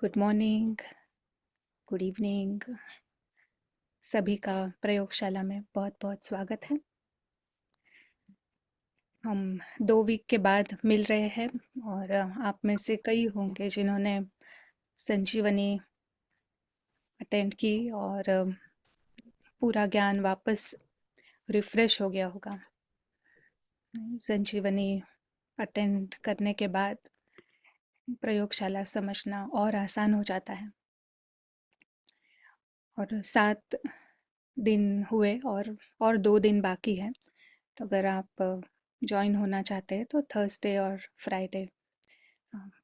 Good morning, good evening. सभी का प्रयोगशाला में बहुत बहुत स्वागत है। हम 2 वीक के बाद मिल रहे हैं और आप में से कई होंगे जिन्होंने संजीवनी अटेंड की और पूरा ज्ञान वापस रिफ्रेश हो गया होगा। संजीवनी अटेंड करने के बाद प्रयोगशाला समझना और आसान हो जाता है। और 7 दिन हुए और 2 दिन बाकी है। तो अगर आप ज्वाइन होना चाहते हैं तो थर्सडे और फ्राइडे,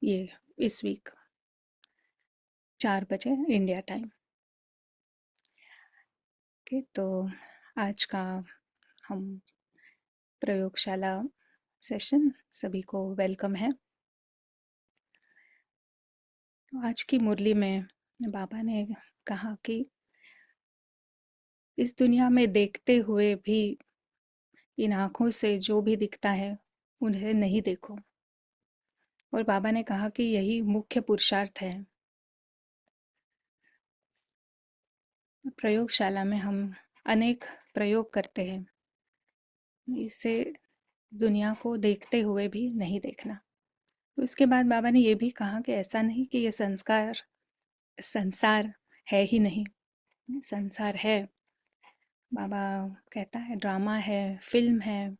ये इस वीक 4 बजे इंडिया टाइम के। तो आज का हम प्रयोगशाला सेशन सभी को वेलकम है। तो आज की मुरली में बाबा ने कहा कि इस दुनिया में देखते हुए भी इन आँखों से जो भी दिखता है उन्हें नहीं देखो। और बाबा ने कहा कि यही मुख्य पुरुषार्थ है। प्रयोगशाला में हम अनेक प्रयोग करते हैं, इसे दुनिया को देखते हुए भी नहीं देखना। तो इसके बाद बाबा ने ये भी कहा कि ऐसा नहीं कि ये संसार है ही नहीं। संसार है। बाबा कहता है ड्रामा है, फिल्म है,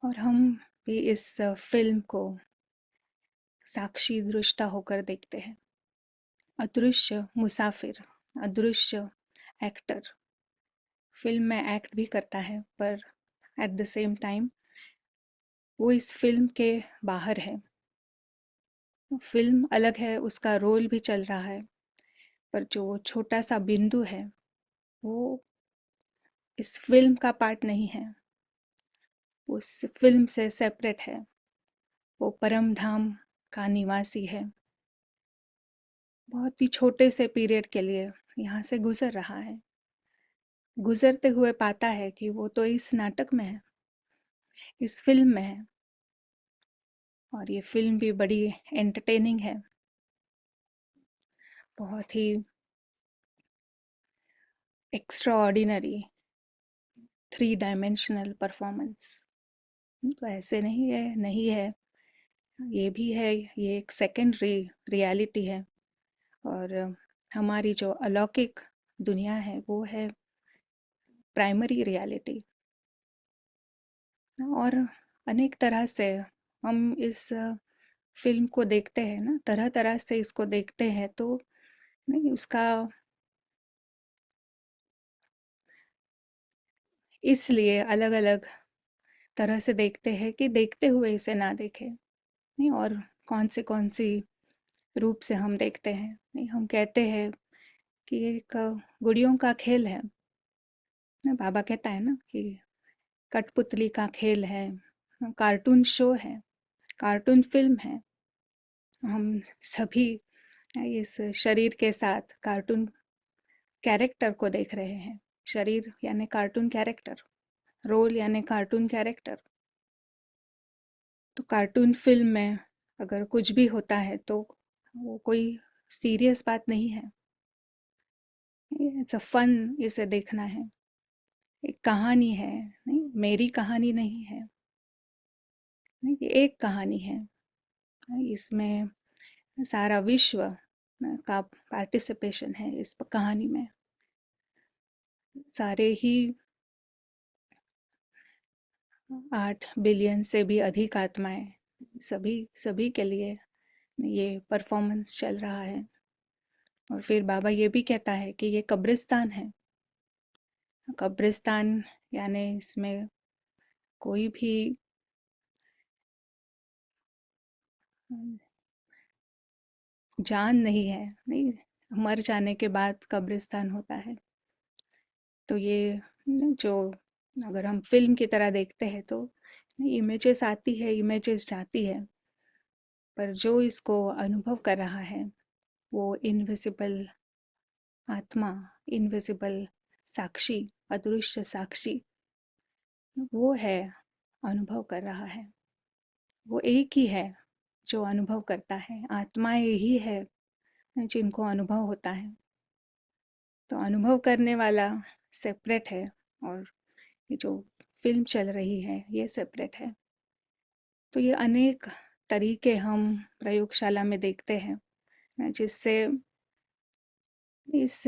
और हम भी इस फिल्म को साक्षी दृष्टा होकर देखते हैं। अदृश्य मुसाफिर, अदृश्य एक्टर फिल्म में एक्ट भी करता है, पर एट द सेम टाइम वो इस फिल्म के बाहर है। फिल्म अलग है, उसका रोल भी चल रहा है, पर जो छोटा सा बिंदु है वो इस फिल्म का पार्ट नहीं है, उस फिल्म से सेपरेट है। वो परम धाम का निवासी है। बहुत ही छोटे से पीरियड के लिए यहाँ से गुजर रहा है। गुजरते हुए पाता है कि वो तो इस नाटक में है, इस फिल्म में है, और ये फिल्म भी बड़ी एंटरटेनिंग है, बहुत ही एक्स्ट्रा ऑर्डिनरी 3 डायमेंशनल परफॉर्मेंस। तो ऐसे नहीं है, ये भी है। ये एक सेकेंडरी रियलिटी है, और हमारी जो अलौकिक दुनिया है वो है प्राइमरी रियलिटी। और अनेक तरह से हम इस फिल्म को देखते हैं ना, तरह तरह से इसको देखते हैं, तो नहीं उसका इसलिए अलग अलग तरह से देखते हैं कि देखते हुए इसे ना देखें। नहीं, और कौन सी रूप से हम देखते हैं। नहीं, हम कहते हैं कि एक गुड़ियों का खेल है ना। बाबा कहता है ना कि कठपुतली का खेल है, कार्टून शो है, कार्टून फिल्म है। हम सभी इस शरीर के साथ कार्टून कैरेक्टर को देख रहे हैं। शरीर यानी कार्टून कैरेक्टर, रोल यानी कार्टून कैरेक्टर। तो कार्टून फिल्म में अगर कुछ भी होता है तो वो कोई सीरियस बात नहीं है। इट्स अ फन, इसे देखना है। एक कहानी है, नहीं मेरी कहानी नहीं है, नहीं ये एक कहानी है। इसमें सारा विश्व का पार्टिसिपेशन है इस कहानी में। सारे ही 8 बिलियन से भी अधिक आत्माएं, सभी सभी के लिए ये परफॉर्मेंस चल रहा है। और फिर बाबा ये भी कहता है कि ये कब्रिस्तान है। कब्रिस्तान यानी इसमें कोई भी जान नहीं है। नहीं, मर जाने के बाद कब्रिस्तान होता है। तो ये जो अगर हम फिल्म की तरह देखते हैं तो इमेजेस आती है, इमेजेस जाती है, पर जो इसको अनुभव कर रहा है वो इनविजिबल आत्मा, इनविजिबल साक्षी, अदृश्य साक्षी, वो है, अनुभव कर रहा है। वो एक ही है जो अनुभव करता है, आत्माएं ही है जिनको अनुभव होता है। तो अनुभव करने वाला सेपरेट है, और ये जो फिल्म चल रही है ये सेपरेट है। तो ये अनेक तरीके हम प्रयोगशाला में देखते हैं, जिससे इस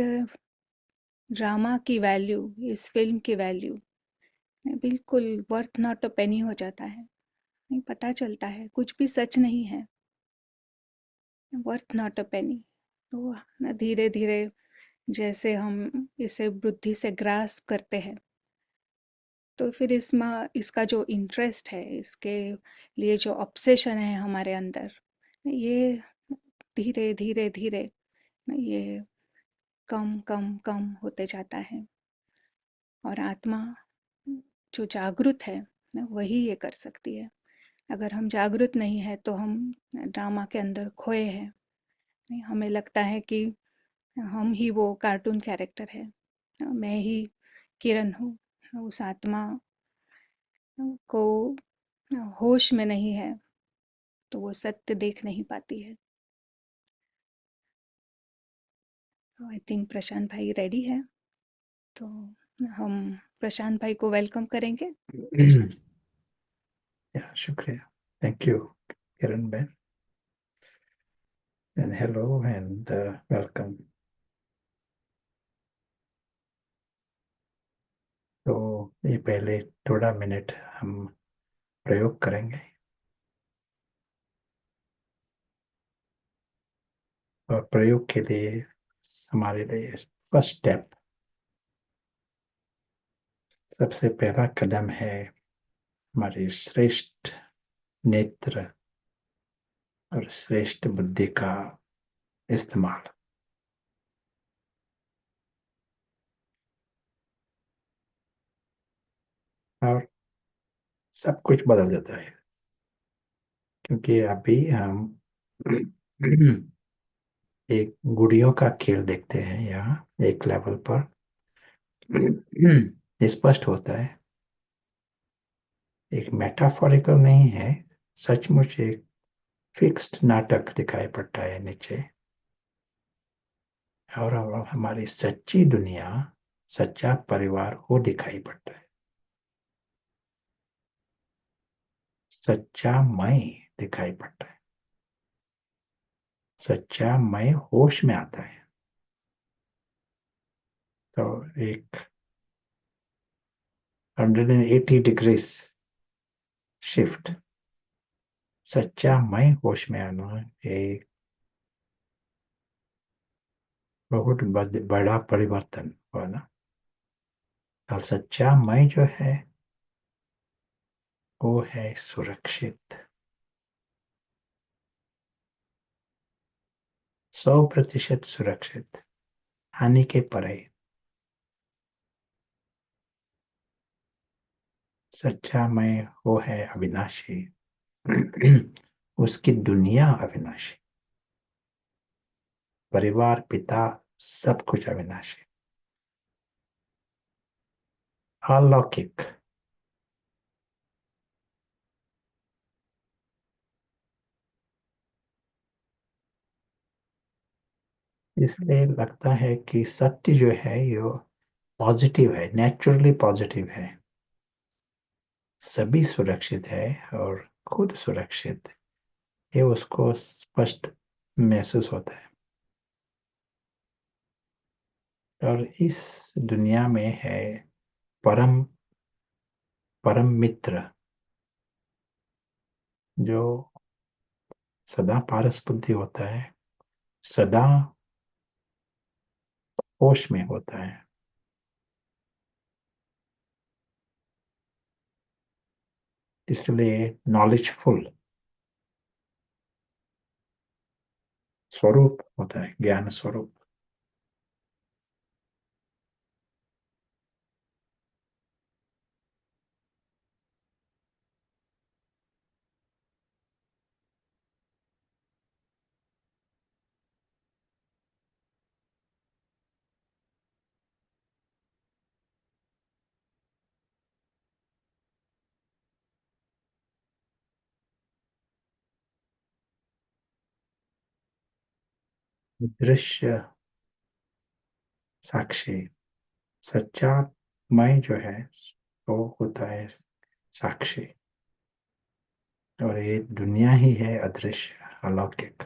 ड्रामा की वैल्यू, इस फिल्म की वैल्यू बिल्कुल वर्थ नॉट अ पेनी हो जाता है। नहीं पता चलता है कुछ भी सच नहीं है, वर्थ नॉट अ पेनी। तो ना धीरे धीरे जैसे हम इसे बुद्धि से ग्रास्प करते हैं, तो फिर इसमें इसका जो इंटरेस्ट है, इसके लिए जो ऑब्सेशन है हमारे अंदर, ये धीरे धीरे धीरे ये कम कम कम होते जाता है। और आत्मा जो जागृत है वही ये कर सकती है। अगर हम जागृत नहीं है तो हम ड्रामा के अंदर खोए हैं। हमें लगता है कि हम ही वो कार्टून कैरेक्टर है, मैं ही किरण हूँ। उस आत्मा को होश में नहीं है तो वो सत्य देख नहीं पाती है। तो आई थिंक प्रशांत भाई रेडी है, तो हम प्रशांत भाई को वेलकम करेंगे। Yeah, शुक्रिया. Thank you, Kiran Ben. And hello and welcome. तो ये पहले थोड़ा मिनट हम प्रयोग करेंगे, और प्रयोग के लिए हमारे लिए फर्स्ट स्टेप, सबसे पहला कदम है हमारी श्रेष्ठ नेत्र और श्रेष्ठ बुद्धि का इस्तेमाल। और सब कुछ बदल जाता है, क्योंकि अभी हम एक गुड़ियों का खेल देखते हैं। यहाँ एक लेवल पर स्पष्ट होता है, एक मेटाफोरिकल नहीं है, सचमुच एक फिक्स्ड नाटक दिखाई पड़ता है नीचे। और हमारी सच्ची दुनिया, सच्चा परिवार वो दिखाई पड़ता है, सच्चा मैं दिखाई पड़ता है, सच्चा मैं होश में आता है। तो एक 180 डिग्रीज शिफ्ट, सच्चा मैं होश में आना एक बहुत बड़ा परिवर्तन हुआ ना। और सच्चा मैं जो है वो है सुरक्षित, 100% सुरक्षित, हानि के परे। सच्चा मैं वो है अविनाशी। उसकी दुनिया अविनाशी, परिवार, पिता, सब कुछ अविनाशी, अलौकिक। इसलिए लगता है कि सत्य जो है ये पॉजिटिव है, नेचुरली पॉजिटिव है, सभी सुरक्षित है और खुद सुरक्षित, ये उसको स्पष्ट महसूस होता है। और इस दुनिया में है परम परम मित्र, जो सदा पारस बुद्धि होता है, सदा होश में होता है, इसलिए नॉलेजफुल स्वरूप होता है, ज्ञान स्वरूप। दृश्य साक्षी, सच्चा मैं जो है वो होता है साक्षी, और ये दुनिया ही है अदृश्य अलौकिक।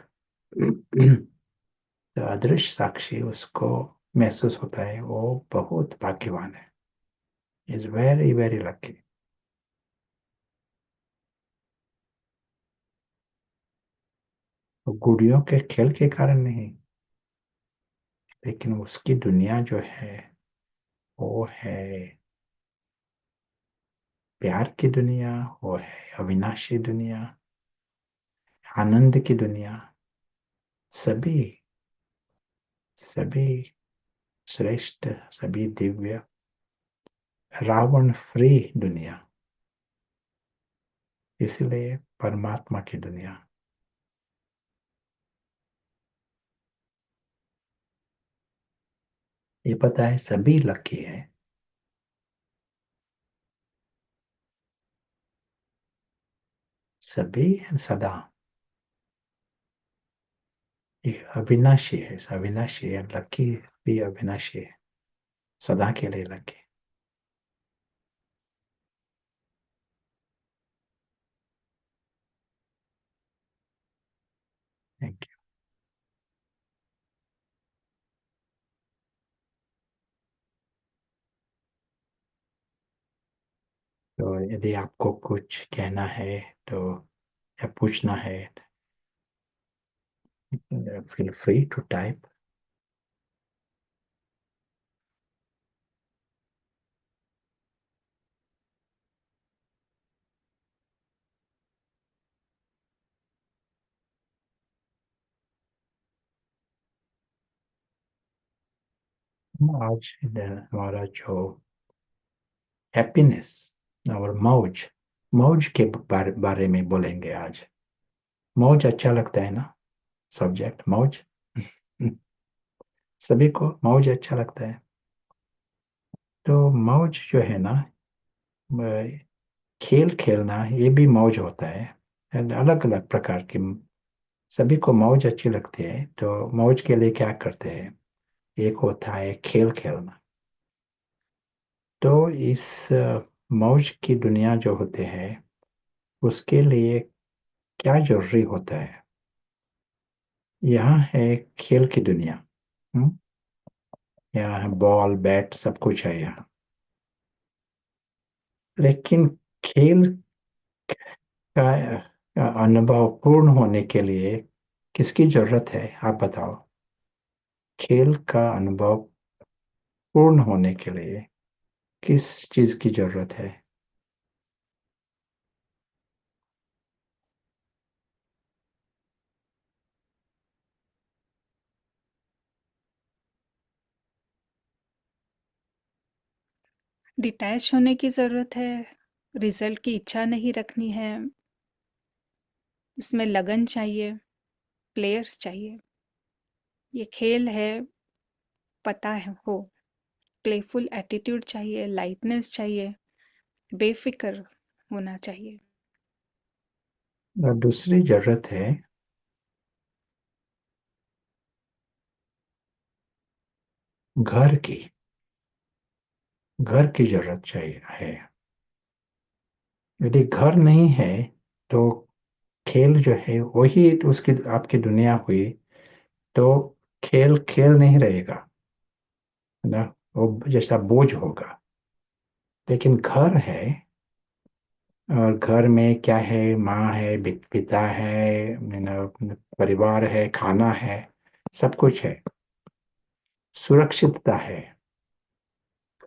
तो अदृश्य साक्षी उसको महसूस होता है, वो बहुत भाग्यवान है, इज वेरी वेरी लकी। तो गुड़ियों के खेल के कारण नहीं, लेकिन उसकी दुनिया जो है वो है प्यार की दुनिया, वो है अविनाशी दुनिया, आनंद की दुनिया, सभी सभी श्रेष्ठ, सभी दिव्य, रावण फ्री दुनिया, इसलिए परमात्मा की दुनिया। ये पता है सभी लकी है, सभी सदा, ये अविनाशी है, अविनाशी है, लकी भी अविनाशी है, सदा के लिए लकी। Thank you. तो यदि आपको कुछ कहना है तो या पूछना है, feel free to type. आज हमारा जो हैप्पीनेस और मौज, मौज के बारे में बोलेंगे आज। मौज अच्छा लगता है ना, सब्जेक्ट मौज। सभी को मौज अच्छा लगता है। तो मौज जो है ना, खेल खेलना ये भी मौज होता है, अलग अलग प्रकार की। सभी को मौज अच्छी लगती है, तो मौज के लिए क्या करते हैं, एक होता है खेल खेलना। तो इस मौज की दुनिया जो होते हैं उसके लिए क्या जरूरी होता है, यहाँ है खेल की दुनिया। हम्म? यहाँ है बॉल बैट सब कुछ है यहाँ, लेकिन खेल का अनुभव पूर्ण होने के लिए किसकी जरूरत है, आप बताओ। खेल का अनुभव पूर्ण होने के लिए किस चीज की जरूरत है? डिटैच होने की ज़रूरत है, रिजल्ट की इच्छा नहीं रखनी है, इसमें लगन चाहिए, प्लेयर्स चाहिए। ये खेल है, पता है हो, प्लेफुल एटीट्यूड चाहिए, लाइटनेस चाहिए, बेफिक्र होना चाहिए। और दूसरी जरूरत है घर की, घर की जरूरत चाहिए है। यदि घर नहीं है तो खेल जो है वही तो उसकी आपकी दुनिया हुई, तो खेल खेल नहीं रहेगा, है ना, वो जैसा बोझ होगा। लेकिन घर है, और घर में क्या है, माँ है, पिता है, परिवार है, खाना है, सब कुछ है, सुरक्षितता है,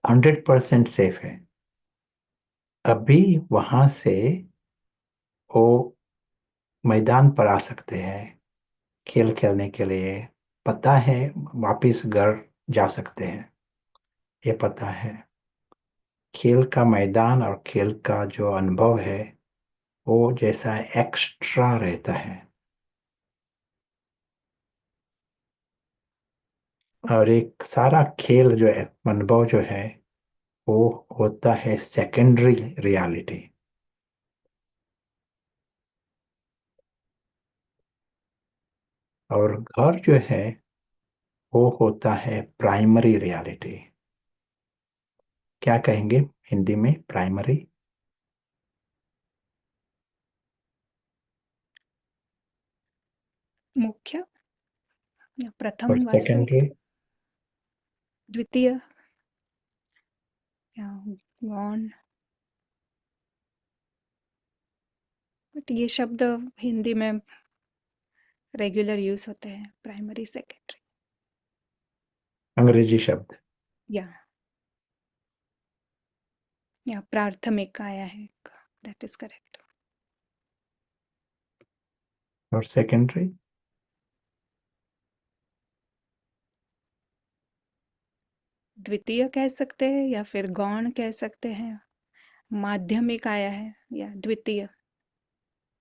100% सेफ है। अभी वहां से वो मैदान पर आ सकते हैं खेल खेलने के लिए, पता है वापिस घर जा सकते हैं, ये पता है। खेल का मैदान और खेल का जो अनुभव है वो जैसा एक्स्ट्रा रहता है, और एक सारा खेल जो है, अनुभव जो है, वो होता है सेकेंडरी रियलिटी। और घर जो है वो होता है प्राइमरी रियलिटी। क्या कहेंगे हिंदी में प्राइमरी? मुख्य या और प्रथम सेकेंडरी? वास्तविक, द्वितीय या गौण। बट ये शब्द हिंदी में रेगुलर यूज होते हैं, प्राइमरी सेकेंडरी। अंग्रेजी शब्द। या प्राथमिक आया है, दैट इज करेक्ट। और सेकेंडरी? द्वितीय कह सकते हैं या फिर गौण कह सकते हैं। माध्यमिक आया है या द्वितीय।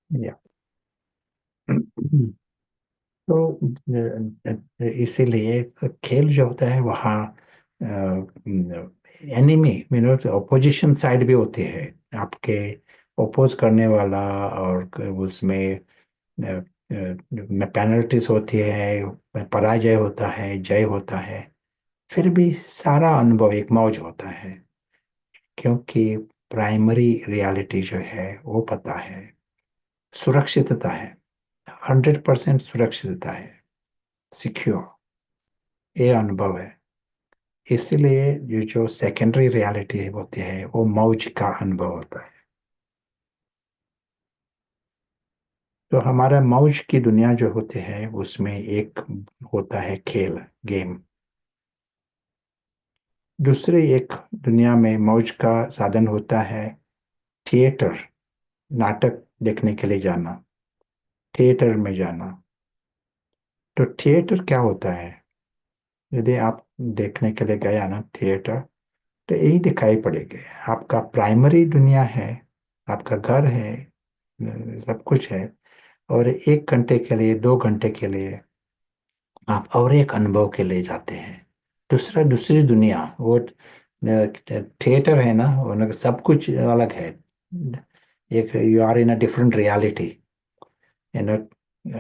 या तो इसीलिए खेल जो होता है वहाँ एनिमी मीनो ऑपोजिशन साइड भी होती है, आपके ओपोज करने वाला। और उसमें पेनल्टीज होती है, पराजय होता है, जय होता है। फिर भी सारा अनुभव एक मौज होता है, क्योंकि प्राइमरी रियलिटी जो है वो पता है, सुरक्षितता है, 100% सुरक्षितता है, सिक्योर, ये अनुभव है। इसलिए ये जो सेकेंडरी रियलिटी होती है वो मौज का अनुभव होता है। तो हमारा मौज की दुनिया जो होती है उसमें एक होता है खेल, गेम। दूसरी एक दुनिया में मौज का साधन होता है थिएटर, नाटक देखने के लिए जाना, थिएटर में जाना। तो थिएटर क्या होता है? यदि आप देखने के लिए गया ना थिएटर, तो यही दिखाई पड़ेगा, आपका प्राइमरी दुनिया है, आपका घर है, सब कुछ है। और 1 घंटे के लिए, 2 घंटे के लिए आप और एक अनुभव के लिए जाते हैं, दूसरी दुनिया। वो थिएटर है ना, वो सब कुछ अलग है। एक you are in a different reality, you know.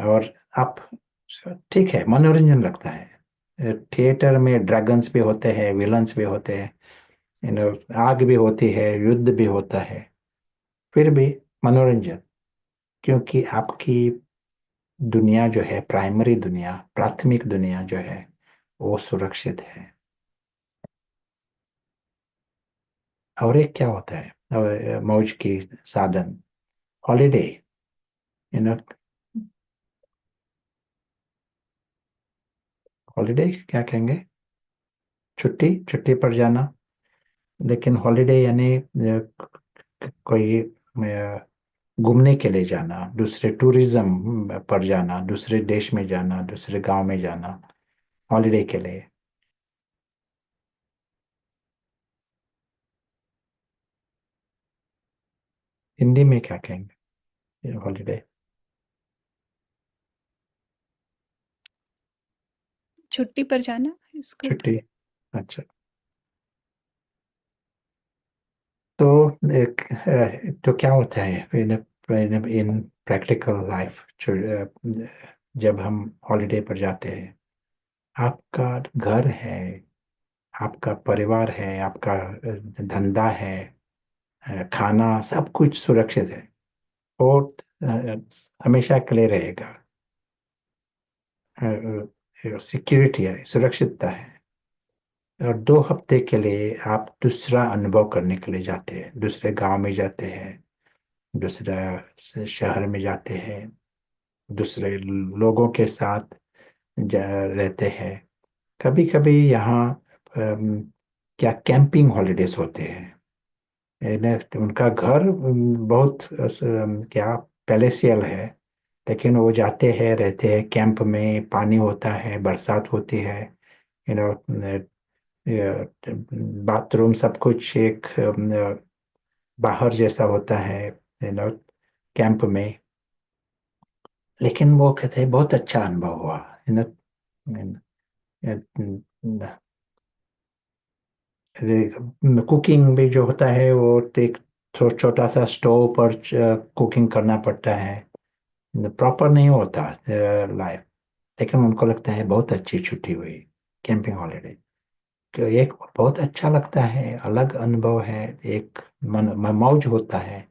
और आप, ठीक है, मनोरंजन लगता है। थिएटर में ड्रैगन्स भी होते हैं, विलन्स भी होते हैं, यू नो, आग भी होती है, युद्ध भी होता है। फिर भी मनोरंजन, क्योंकि आपकी दुनिया जो है, प्राइमरी दुनिया, प्राथमिक दुनिया जो है वो सुरक्षित है। और एक क्या होता है मौज की साधन? Holiday, you know. हॉलीडे क्या कहेंगे? छुट्टी, छुट्टी पर जाना। लेकिन हॉलीडे यानी कोई घूमने के लिए जाना, दूसरे टूरिज्म पर जाना, दूसरे देश में जाना, दूसरे गांव में जाना, हॉलीडे के लिए। हिंदी में क्या कहेंगे हॉलीडे? छुट्टी पर जाना इसको। छुट्टी, अच्छा। तो एक तो क्या होता है इन इन प्रैक्टिकल लाइफ, जब हम हॉलीडे पर जाते हैं, आपका घर है, आपका परिवार है, आपका धंधा है, खाना, सब कुछ सुरक्षित है और हमेशा के लिए रहेगा। सिक्योरिटी है, सुरक्षितता है। और 2 हफ्ते के लिए आप दूसरा अनुभव करने के लिए जाते हैं, दूसरे गांव में जाते हैं, दूसरा शहर में जाते हैं, दूसरे लोगों के साथ रहते हैं। कभी कभी यहाँ अम, क्या कैंपिंग हॉलीडेज होते हैं। उनका घर बहुत क्या पैलेसियल है, लेकिन वो जाते हैं, रहते हैं कैंप में, पानी होता है, बरसात होती है, यू नो, बाथरूम सब कुछ एक बाहर जैसा होता है, यू नो, कैंप में। लेकिन वो कहते हैं बहुत अच्छा अनुभव हुआ, यू नो। कुकिंग भी जो होता है वो एक छोटा सा स्टोव पर कुकिंग करना पड़ता है, प्रॉपर नहीं होता लाइफ। लेकिन उनको लगता है बहुत अच्छी छुट्टी हुई। Camping holiday. तो एक बहुत अच्छा लगता है, अलग अनुभव है, एक मौज होता है,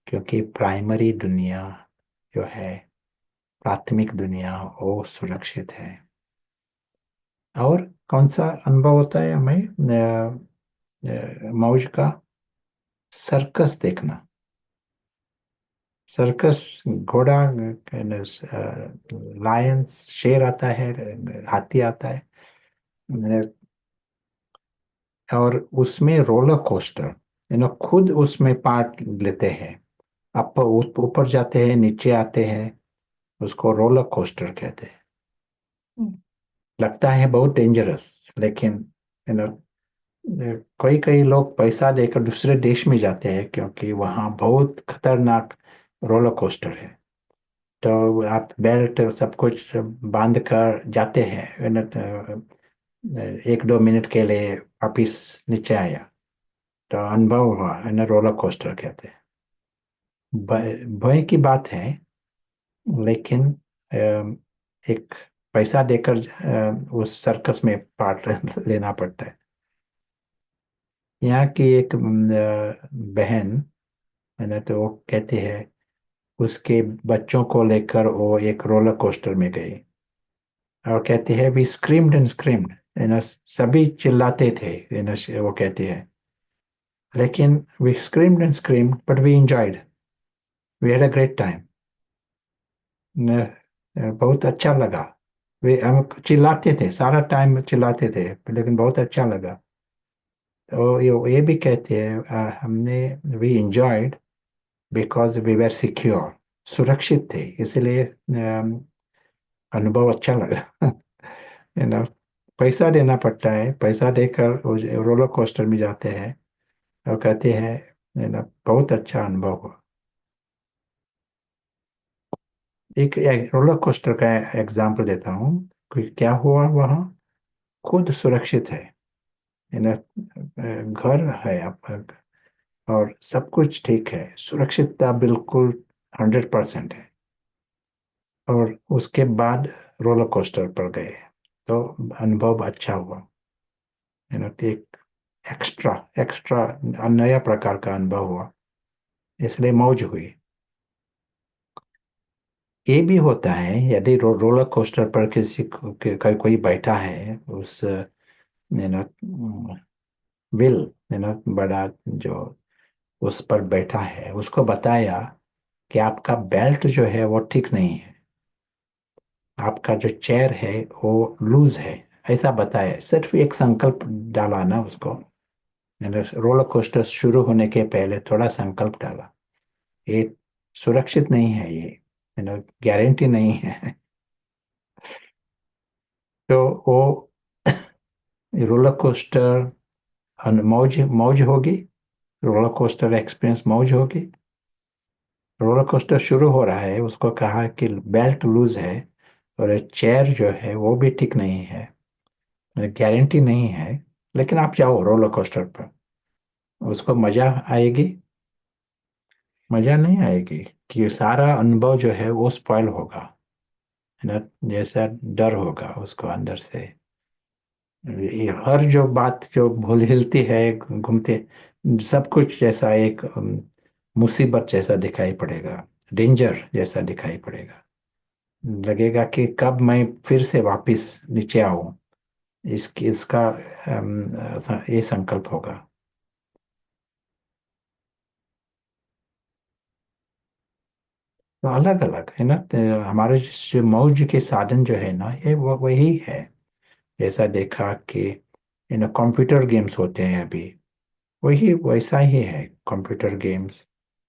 क्योंकि प्राइमरी दुनिया जो है, प्राथमिक दुनिया, वो सुरक्षित है। और कौन सा अनुभव होता है हमें मौज का? सर्कस देखना। सर्कस, घोड़ा, लायंस, शेर आता है, हाथी आता है, और उसमें रोलर कोस्टर, खुद उसमें पार्ट लेते हैं। आप ऊपर जाते हैं, नीचे आते हैं, उसको रोलर कोस्टर कहते हैं। लगता है बहुत डेंजरस, लेकिन यू नो कई कई लोग पैसा देकर दूसरे देश में जाते हैं, क्योंकि वहाँ बहुत खतरनाक रोलर कोस्टर है। तो आप बेल्ट सब कुछ बांध कर जाते हैं, 1-2 मिनट के लिए वापिस नीचे आया, तो अनुभव हुआ, रोलर कोस्टर कहते हैं। भय की बात है, लेकिन एक पैसा देकर उस सर्कस में पार्ट लेना पड़ता है। यहाँ की एक बहन है ना, तो वो कहती है, उसके बच्चों को लेकर वो एक रोलर कोस्टर में गई, और कहती है, वी स्क्रीम्ड एंड स्क्रीम्ड, सभी चिल्लाते थे, वो कहती है, लेकिन we screamed and screamed but we enjoyed, we had a great time. बहुत अच्छा लगा। वे हम चिल्लाते थे, सारा टाइम चिल्लाते थे, लेकिन बहुत अच्छा लगा। तो ये भी कहते हैं, हमने we enjoyed because we were secure, सुरक्षित थे, इसलिए अनुभव अच्छा लगा। यू नो पैसा देना पड़ता है, पैसा देकर रोलर कोस्टर में जाते हैं, और कहते हैं, बहुत अच्छा अनुभव हुआ। एक रोलर कोस्टर का एग्जांपल देता हूँ कि क्या हुआ वहाँ। खुद सुरक्षित है, घर है आपका, और सब कुछ ठीक है, सुरक्षितता बिल्कुल 100% है, और उसके बाद रोलर कोस्टर पर गए, तो अनुभव अच्छा हुआ। एक एक्स्ट्रा एक्स्ट्रा नया प्रकार का अनुभव हुआ, इसलिए मौज हुई। ये भी होता है, यदि रोलर कोस्टर पर किसी कोई बैठा है, उस विल, बड़ा जो उस पर बैठा है, उसको बताया कि आपका बेल्ट जो है वो ठीक नहीं है, आपका जो चेयर है वो लूज है, ऐसा बताया, सिर्फ एक संकल्प डाला ना उसको, रोलर कोस्टर शुरू होने के पहले थोड़ा संकल्प डाला, ये सुरक्षित नहीं है, ये गारंटी नहीं है। तो वो रोलर कोस्टर मौज मौज होगी, रोलर कोस्टर एक्सपीरियंस मौज होगी। रोलर कोस्टर शुरू हो रहा है, उसको कहा कि बेल्ट लूज है, और चेयर जो है वो भी ठीक नहीं है, गारंटी नहीं है, लेकिन आप जाओ रोलर कोस्टर पर, उसको मजा आएगी? मजा नहीं आएगी, कि सारा अनुभव जो है वो स्पॉइल होगा, है ना, जैसा डर होगा उसको अंदर से, ये हर जो बात जो भूल हिलती है, घूमते, सब कुछ जैसा एक मुसीबत जैसा दिखाई पड़ेगा, डेंजर जैसा दिखाई पड़ेगा, लगेगा कि कब मैं फिर से वापस नीचे आऊं, इसका ये संकल्प होगा। तो अलग अलग है ना, तो हमारे जो मौज के साधन जो है ना, ये वही है। जैसा देखा कि कंप्यूटर गेम्स होते हैं अभी, वही वैसा ही है, computer games,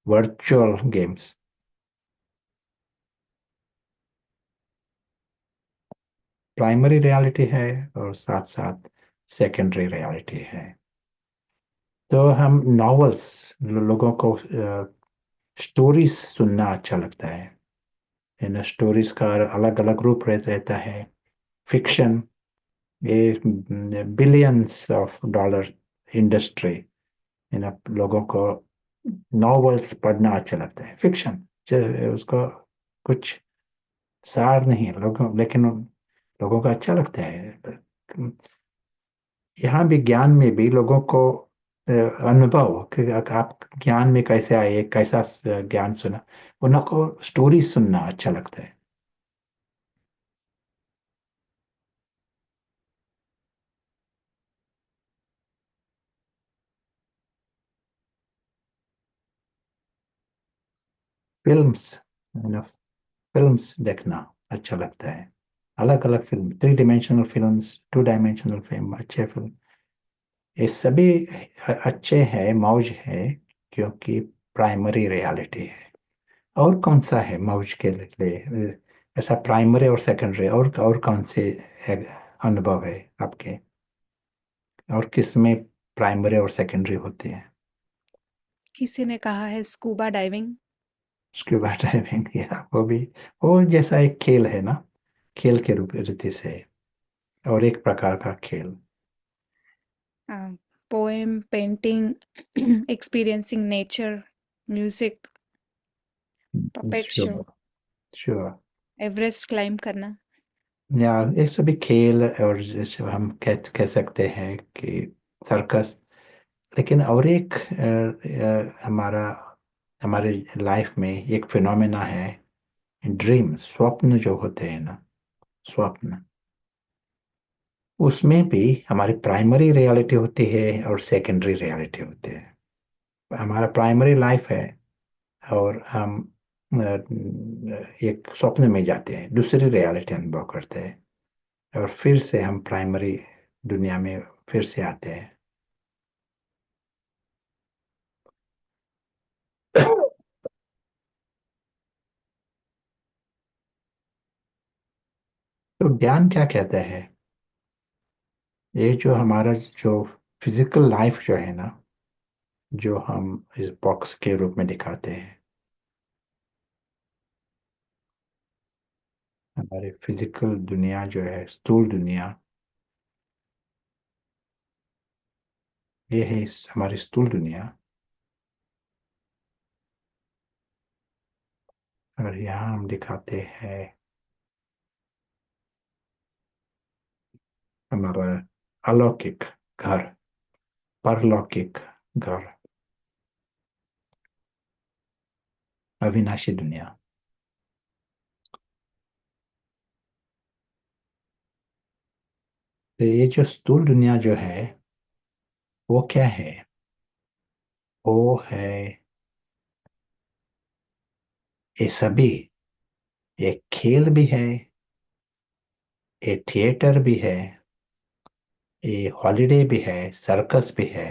virtual games, primary reality है, और साथ साथ सेकेंडरी रियलिटी है। तो हम नॉवेल्स, लोगों को स्टोरीज सुनना अच्छा लगता है, इन स्टोरीज का अलग अलग रूप रहता है। फिक्शन, ये बिलियंस ऑफ डॉलर इंडस्ट्री, इन लोगों को नॉवेल्स पढ़ना अच्छा लगता है। फिक्शन, उसको कुछ सार नहीं है लोगों, लेकिन लोगों को अच्छा लगता है, यहाँ भी ज्ञान में भी लोगों को अनुभव कि आप ज्ञान में कैसे आए, कैसा ज्ञान सुना, उनको स्टोरी सुनना अच्छा लगता है। फिल्म्स, फिल्म्स देखना अच्छा लगता है। अलग अलग film, 3 dimensional films, 2 dimensional film, अच्छे फिल्म, ये सभी अच्छे हैं, मौज है, क्योंकि प्राइमरी रियलिटी है। और कौन सा है मौज के लिए ऐसा प्राइमरी और सेकेंडरी, और कौन से अनुभव है आपके, और किस में प्राइमरी और सेकेंडरी होती है? किसी ने कहा है स्कूबा डाइविंग। स्क्यूबा डाइविंग, या वो जैसा एक खेल है ना, खेल के रूप रीति से, और एक प्रकार का खेल। Poem, painting, experiencing nature, music, puppet show, sure, sure. Everest climb करना। या ये सभी खेल, और जैसे हम कह सकते हैं कि सर्कस। लेकिन और एक हमारे लाइफ में एक फिनोमेना है, ड्रीम, स्वप्न जो होते हैं ना, स्वप्न, उसमें भी हमारी प्राइमरी रियलिटी होती है और सेकेंडरी रियलिटी होती है। हमारा प्राइमरी लाइफ है, और हम एक स्वप्न में जाते हैं, दूसरी रियलिटी अनुभव करते हैं, और फिर से हम प्राइमरी दुनिया में फिर से आते हैं। तो ज्ञान क्या कहता है? ये जो हमारा जो फिजिकल लाइफ जो है ना, जो हम इस बॉक्स के रूप में दिखाते हैं, हमारे फिजिकल दुनिया जो है, स्थूल दुनिया, ये है हमारी स्थूल दुनिया। और यहाँ हम दिखाते हैं हमारा अलौकिक घर, परलौकिक घर, अविनाशी दुनिया। तो ये जो स्थूल दुनिया जो है, वो क्या है? वो है ये सभी, ये खेल भी है, ये थिएटर भी है, ये हॉलिडे भी है, सर्कस भी है,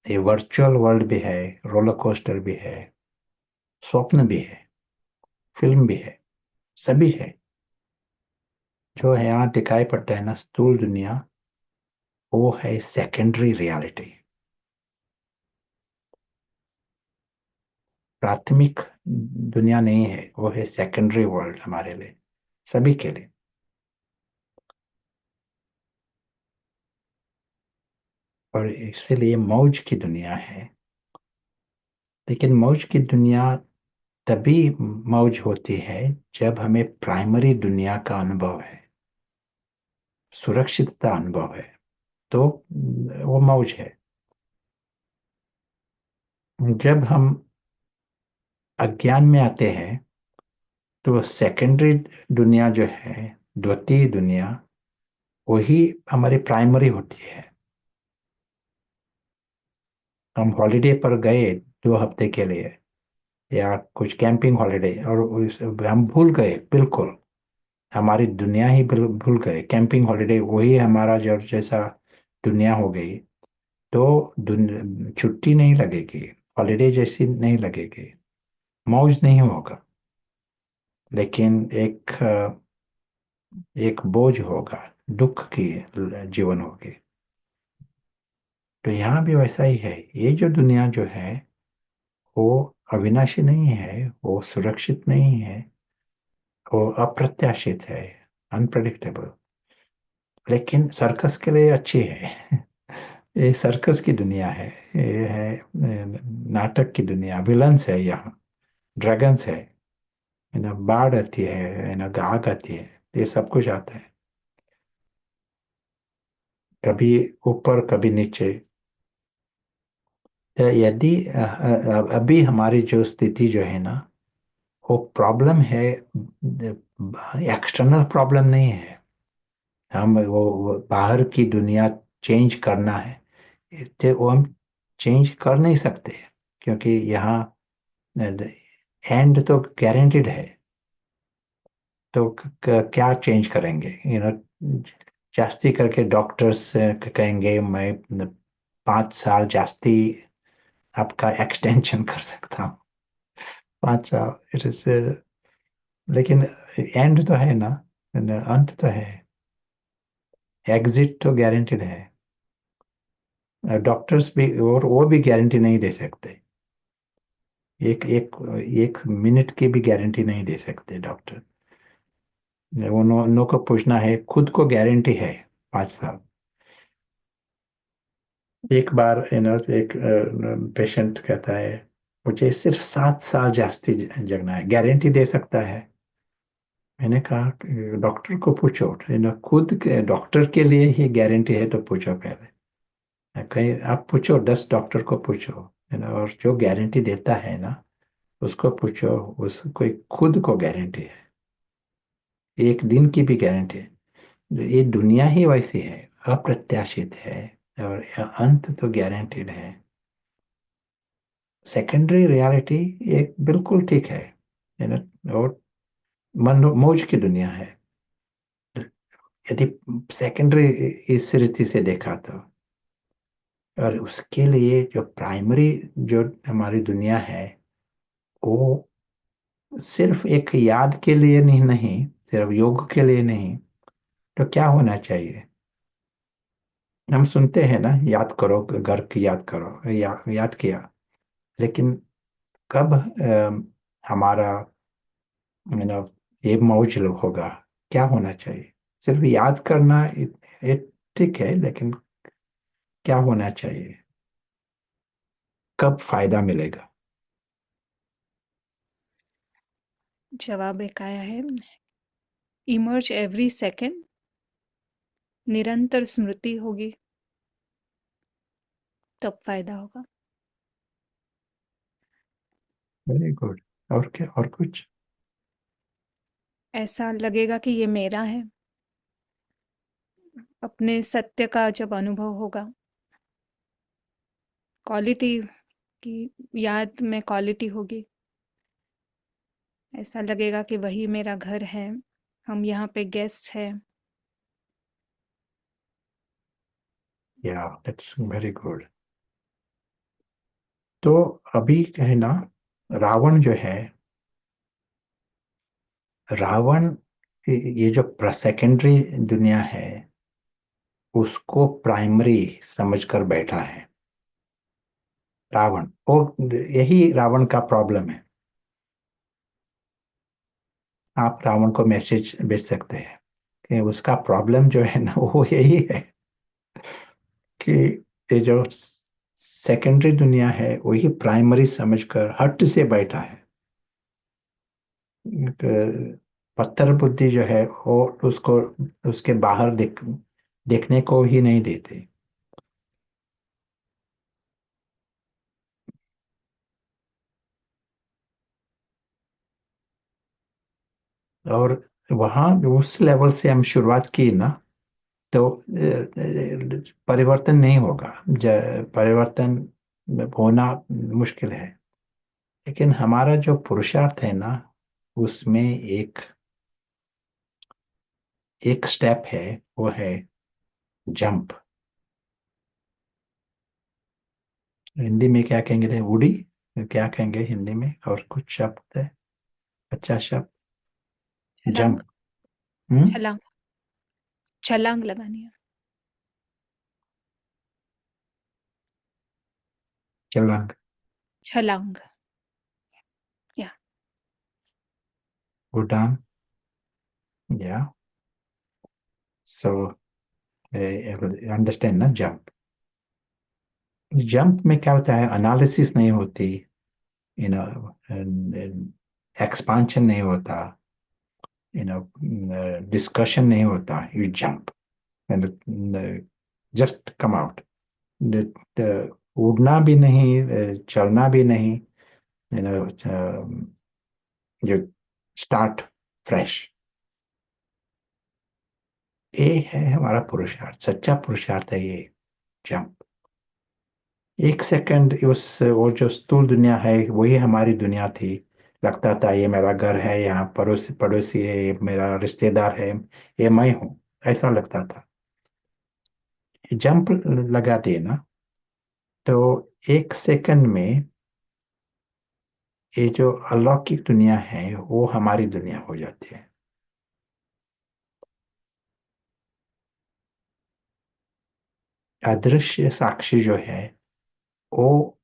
ये वर्चुअल वर्ल्ड भी है, रोलर कोस्टर भी है, स्वप्न भी है, फिल्म भी है, सभी है। जो है यहाँ दिखाई पड़ता है ना, स्थूल दुनिया, वो है सेकेंडरी रियलिटी, प्राथमिक दुनिया नहीं है, वो है सेकेंडरी वर्ल्ड हमारे लिए, सभी के लिए। और इसीलिए मौज की दुनिया है। लेकिन मौज की दुनिया तभी मौज होती है जब हमें प्राइमरी दुनिया का अनुभव है, सुरक्षितता अनुभव है, तो वो मौज है। जब हम अज्ञान में आते हैं, तो सेकेंडरी दुनिया जो है, द्वितीय दुनिया, वही हमारी प्राइमरी होती है। हम हॉलिडे पर गए 2 हफ्ते के लिए, या कुछ कैंपिंग हॉलिडे, और हम भूल गए बिल्कुल, हमारी दुनिया ही भूल गए, कैंपिंग हॉलिडे वही हमारा जो जैसा दुनिया हो गई। तो छुट्टी नहीं लगेगी, हॉलिडे जैसी नहीं लगेगी, मौज नहीं होगा, लेकिन एक बोझ होगा, दुख की जीवन होगी। तो यहाँ भी वैसा ही है, ये जो दुनिया जो है, वो अविनाशी नहीं है, वो सुरक्षित नहीं है, वो अप्रत्याशित है, अनप्रडिक्टेबल। लेकिन सर्कस के लिए अच्छी है। ये सर्कस की दुनिया है, ये है नाटक की दुनिया, विलन्स है यहाँ, ड्रैगन्स है, बाढ़ आती है, आग आती है, ये सब कुछ आता है। कभी ऊपर कभी नीचे। तो यदि अभी हमारी जो स्थिति जो है ना, वो प्रॉब्लम है, एक्सटर्नल प्रॉब्लम नहीं है। हम वो बाहर की दुनिया चेंज करना है, तो वो हम चेंज कर नहीं सकते, क्योंकि यहाँ एंड तो गारंटीड है। तो क्या चेंज करेंगे, जास्ती करके डॉक्टर्स कहेंगे मैं 5 साल जास्ती आपका एक्सटेंशन कर सकता हूँ, 5 साल। इट इज, लेकिन एंड तो है ना, अंत तो है, एग्जिट तो गारंटीड है। डॉक्टर्स भी, और वो भी गारंटी नहीं दे सकते, एक एक एक मिनट की भी गारंटी नहीं दे सकते डॉक्टर। उन को पूछना है, खुद को गारंटी है 5 साल। एक बार एक पेशेंट कहता है, मुझे सिर्फ 7 साल जास्ती जगना है, गारंटी दे सकता है? मैंने कहा डॉक्टर को पूछो, खुद के डॉक्टर के लिए ही गारंटी है तो पूछो पहले। कहीं आप पूछो, 10 डॉक्टर को पूछो, और जो गारंटी देता है ना, उसको पूछो, उसको खुद को गारंटी है, एक दिन की भी गारंटी है। ये दुनिया ही वैसी है, अप्रत्याशित है, और अंत तो गारंटीड है। सेकेंडरी रियलिटी एक बिल्कुल ठीक है, और मन मौज की दुनिया है, यदि सेकेंडरी इस रीति से देखा तो। और उसके लिए जो प्राइमरी, जो हमारी दुनिया है, वो सिर्फ एक याद के लिए नहीं, नहीं सिर्फ योग के लिए नहीं, तो क्या होना चाहिए? हम सुनते हैं ना, याद करो, घर की याद करो, याद किया, लेकिन कब हमारा ये मौज होगा? क्या होना चाहिए? सिर्फ याद करना ये ठीक है, लेकिन क्या होना चाहिए? कब फायदा मिलेगा? जवाब एक आया है, इमर्ज एवरी सेकेंड, निरंतर स्मृति होगी, तब फायदा होगा। Very good. और क्या, और कुछ? ऐसा लगेगा कि ये मेरा है, अपने सत्य का जब अनुभव होगा, क्वालिटी की याद में क्वालिटी होगी, ऐसा लगेगा कि वही मेरा घर है, हम यहाँ पे गेस्ट हैं। या दैट्स वेरी गुड। तो अभी है ना, रावण जो है, रावण, ये जो सेकेंडरी दुनिया है, उसको प्राइमरी समझकर बैठा है रावण। और यही रावण का प्रॉब्लम है। आप रावण को मैसेज भेज सकते हैं कि उसका प्रॉब्लम जो है ना, वो यही है कि ये जो सेकेंडरी दुनिया है, वही प्राइमरी समझकर हट से बैठा है। एक पत्थर बुद्धि जो है, वो उसको उसके बाहर देखने को ही नहीं देते। और वहां उस लेवल से हम शुरुआत की ना, तो परिवर्तन नहीं होगा, परिवर्तन होना मुश्किल है। लेकिन हमारा जो पुरुषार्थ है ना, उसमें एक एक स्टेप है, वो है जंप। हिंदी में क्या कहेंगे थे, उड़ी, क्या कहेंगे हिंदी में, और कुछ शब्द है, अच्छा शब्द, छलांग। जंप। हम्म। छलांग। छलांग लगानी है। छलांग। छलांग। या। उड़ान। या, सो अंडरस्टैंड ना, जंप। जंप में क्या होता है, एनालिसिस नहीं होती, यू नो एक्सपांशन नहीं होता, यू नो डिस्कशन नहीं होता, you jump. Just come out, उड़ना भी नहीं, चलना भी नहीं, यू नो, जो स्टार्ट फ्रेश। ये है हमारा पुरुषार्थ, सच्चा पुरुषार्थ है ये जंप। एक सेकंड उस, वो जो स्थूल दुनिया है वही हमारी दुनिया थी। लगता था ये मेरा घर है, यहाँ पड़ोसी पड़ोसी है, ये मेरा रिश्तेदार है, ये मैं हूँ, ऐसा लगता था। जंप लगा दिए ना, तो एक सेकंड में ये जो अलौकिक दुनिया है वो हमारी दुनिया हो जाती है। अदृश्य साक्षी जो है वो,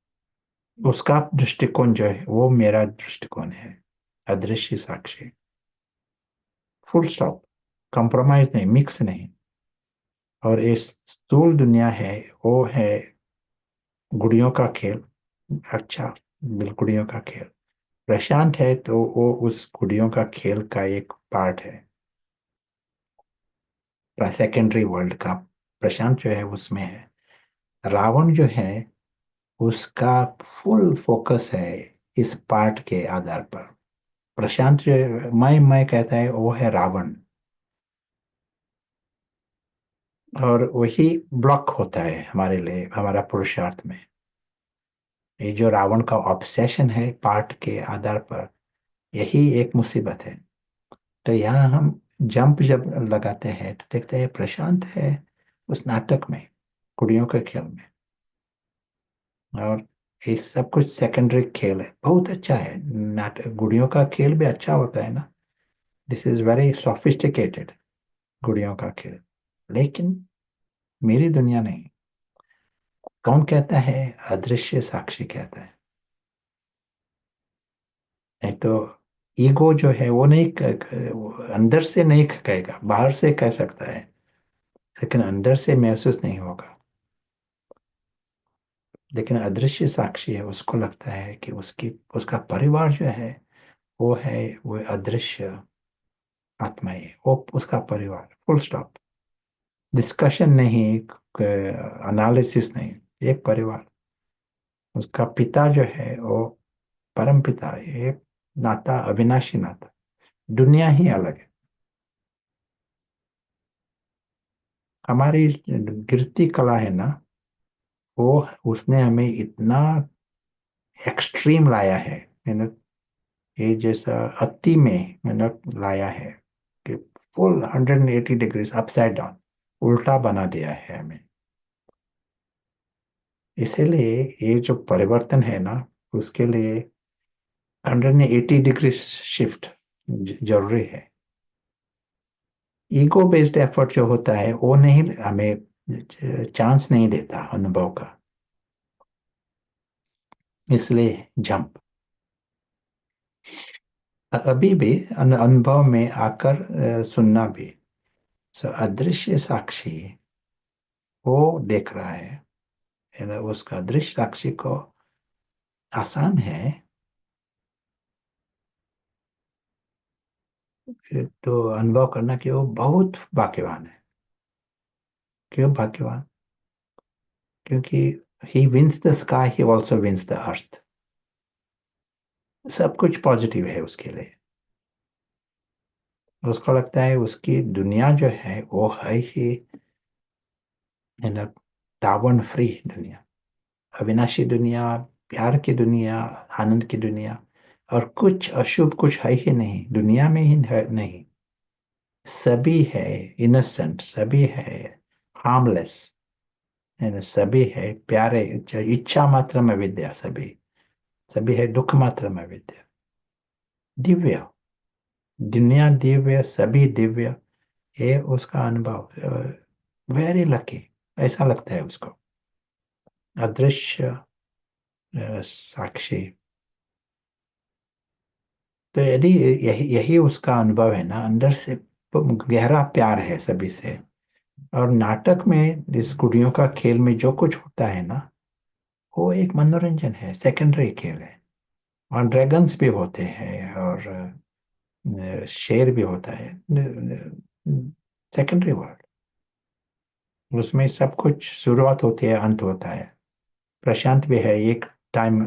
उसका दृष्टिकोण जो है वो मेरा दृष्टिकोण है। अदृश्य साक्षी, फुल स्टॉप, कंप्रोमाइज नहीं, मिक्स नहीं। और ये स्थूल दुनिया है, वो है गुड़ियों का खेल। अच्छा, बिल्कुल गुड़ियों का खेल। प्रशांत है तो वो उस गुड़ियों का खेल का एक पार्ट है, सेकेंडरी वर्ल्ड का। प्रशांत जो है उसमें है। रावण जो है उसका फुल फोकस है इस पार्ट के आधार पर। प्रशांत जो है, मैं कहता है वो है रावण। और वही ब्लॉक होता है हमारे लिए, हमारा पुरुषार्थ में। ये जो रावण का ऑब्सेशन है पार्ट के आधार पर, यही एक मुसीबत है। तो यहाँ हम जंप जब लगाते हैं तो देखते हैं प्रशांत है उस नाटक में, कुड़ियों के खेल में। और ये सब कुछ सेकेंडरी खेल है, बहुत अच्छा है। नाटक गुड़ियों का खेल भी अच्छा होता है ना, दिस इज वेरी सोफिस्टिकेटेड, गुड़ियों का खेल। लेकिन मेरी दुनिया नहीं। कौन कहता है? अदृश्य साक्षी कहता है। नहीं तो ईगो जो है वो नहीं वो अंदर से नहीं कहेगा, बाहर से कह सकता है, लेकिन अंदर से महसूस नहीं होगा। लेकिन अदृश्य साक्षी है, उसको लगता है कि उसकी उसका परिवार जो है वो अदृश्य आत्मा है, वो उसका परिवार, फुल स्टॉप। डिस्कशन नहीं, एनालिसिस नहीं, एक परिवार। उसका पिता जो है वो परम पिता है, ये नाता अविनाशी नाता। दुनिया ही अलग है। हमारी गिरती कला है ना, वो उसने हमें इतना एक्सट्रीम लाया है, मैंने ये जैसा अति में मैंने लाया है कि फुल 180 डिग्रीज अपसाइड डाउन, उल्टा बना दिया है हमें। इसीलिए ये जो परिवर्तन है ना, उसके लिए 180 डिग्री शिफ्ट जरूरी है। ईगो बेस्ड एफर्ट जो होता है वो नहीं, हमें चांस नहीं देता अनुभव का। इसलिए जंप अभी भी अनुभव में आकर सुनना भी। सो अदृश्य साक्षी वो देख रहा है, उसका दृश्य साक्षी को आसान है। तो अनुभव करना कि वो बहुत भाग्यवान है। क्यों भाग्यवान? क्योंकि he wins the sky, he also wins the earth. सब कुछ पॉजिटिव है उसके लिए। उसको लगता है उसकी दुनिया जो है वो है ही रावण फ्री दुनिया, अविनाशी दुनिया, प्यार की दुनिया, आनंद की दुनिया। और कुछ अशुभ कुछ है ही नहीं, दुनिया में ही है नहीं। सभी है इनोसेंट, सभी है हार्मलेस, सभी है प्यारे। इच्छा मात्र में विद्या, सभी सभी है दुख मात्र में विद्या। दिव्य दुनिया, दिव्य, सभी दिव्य। ये उसका अनुभव, वेरी लकी, ऐसा लगता है उसको। अदृश्य साक्षी। तो यदि यही यही उसका अनुभव है ना, अंदर से गहरा प्यार है सभी से। और नाटक में इस गुड़ियों का खेल में जो कुछ होता है ना, वो एक मनोरंजन है, सेकेंडरी खेल है। और ड्रैगन्स भी होते हैं, और शेर भी होता है, सेकेंडरी वर्ड। उसमें सब कुछ शुरुआत होती है, अंत होता है। प्रशांत भी है एक टाइम,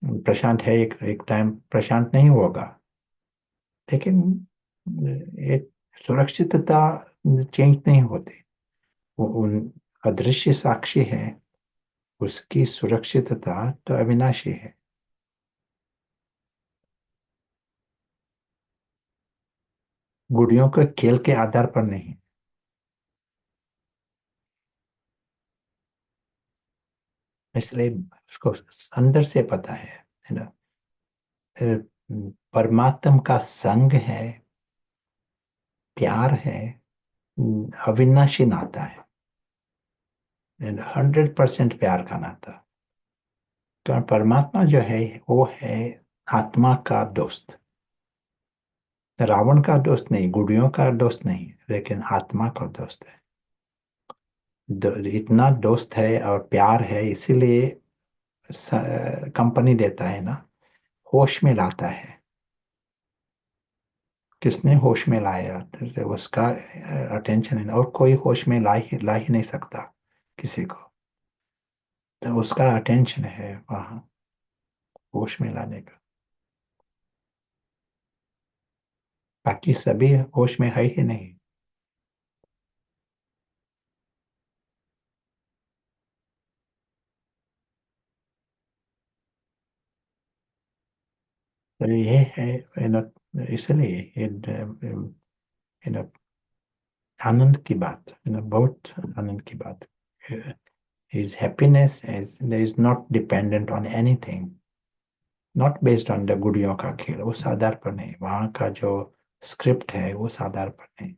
प्रशांत है एक टाइम प्रशांत नहीं होगा, लेकिन एक सुरक्षितता चेंज नहीं होती। वो उन अदृश्य साक्षी है, उसकी सुरक्षितता तो अविनाशी है। गुड़ियों के खेल के आधार पर नहीं, इसलिए उसको अंदर से पता है ना। अ, परमात्मा का संग है, प्यार है, अविनाशी नाता है, 100% प्यार का नाता। तो परमात्मा जो है वो है आत्मा का दोस्त, रावण का दोस्त नहीं, गुड़ियों का दोस्त नहीं, लेकिन आत्मा का दोस्त है। इतना दोस्त है और प्यार है, इसीलिए कंपनी देता है ना, होश में लाता है। किसने होश में लाया, तो उसका अटेंशन है, और कोई होश में ला ही नहीं सकता किसी को। तो उसका अटेंशन है वहां, होश में लाने का। बाकी सभी होश में है ही नहीं। तो ये है, इसलिए आनंद की बात, बहुत आनंद की बात। His happiness is not dependent on anything, not based on the गुड़ियों का खेल, उस आधार पर नहीं। वहाँ का जो स्क्रिप्ट है उस आधार पर नहीं।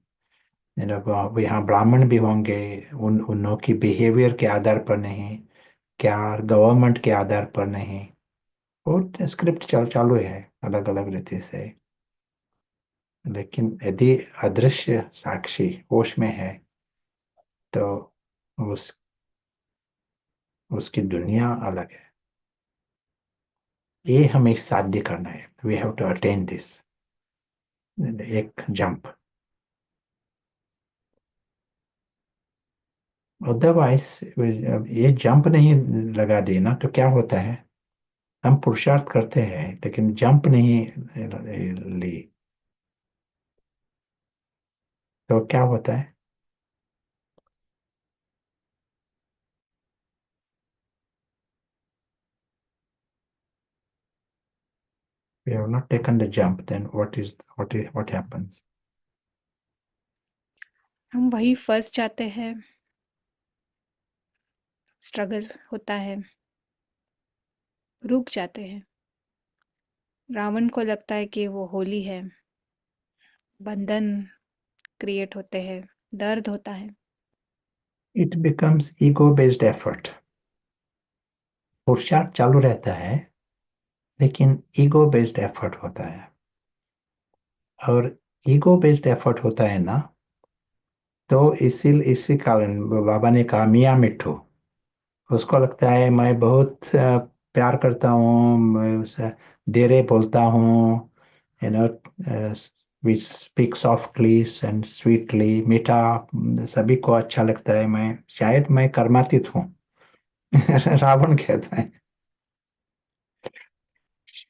यहाँ ब्राह्मण भी होंगे, उन की बिहेवियर के आधार पर नहीं, क्या गवर्नमेंट के आधार पर नहीं। और स्क्रिप्ट चालू है अलग अलग रीति से। लेकिन यदि अदृश्य साक्षी होश में है, तो उस उसकी दुनिया अलग है। ये हमें साध्य करना है, we have to attain this, एक जंप। अदरवाइज ये जंप नहीं लगा देना तो क्या होता है, हम पुरुषार्थ करते हैं लेकिन जंप नहीं ली, तो क्या होता है। We have not taken the jump, then what happens? हम वही फंस जाते हैं, स्ट्रगल होता है, रुक जाते हैं। रावण को लगता है कि वो होली है, बंधन क्रिएट होते हैं, दर्द होता है। It becomes ego based effort। पुरुषार्थ चालू रहता है, लेकिन ईगो बेस्ड एफर्ट होता है। और ईगो बेस्ड एफर्ट होता है ना, तो इसी कारण बाबा ने कहा मियाँ मिट्ठू। उसको लगता है मैं बहुत प्यार करता हूँ, मैं उसे देरे बोलता हूँ, you know, we speak softly and sweetly, मीठा, सभी को अच्छा लगता है। मैं शायद मैं कर्मातीत हूँ। रावण कहता है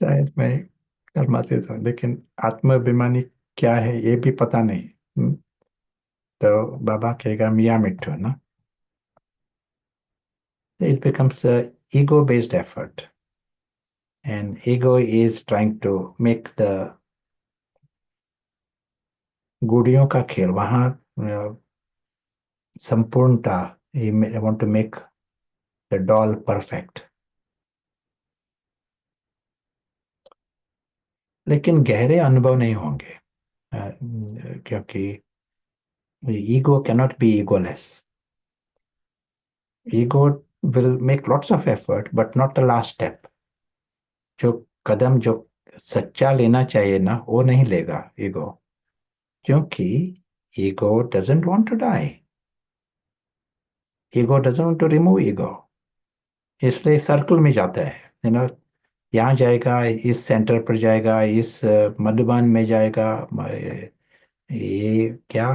शायद मैं कर्मातीत हूँ, लेकिन आत्माभिमानी क्या है ये भी पता नहीं। तो बाबा कहेगा मियाँ मिट्ठू ना। It becomes a ego based effort, and ego is trying to make the गुड़ियों का खेल वहां संपूर्णता, want to make the doll perfect। लेकिन गहरे अनुभव नहीं होंगे, क्योंकि ego cannot be egoless। ego will make lots of effort but not the last step। जो कदम जो सच्चा लेना चाहिए ना वो नहीं लेगा ईगो, क्योंकि ego doesn't want to die। Ego doesn't want to remove ego, इसलिए सर्कल में जाता है। यहाँ जाएगा, इस सेंटर पर जाएगा, इस मधुबन में जाएगा, ये क्या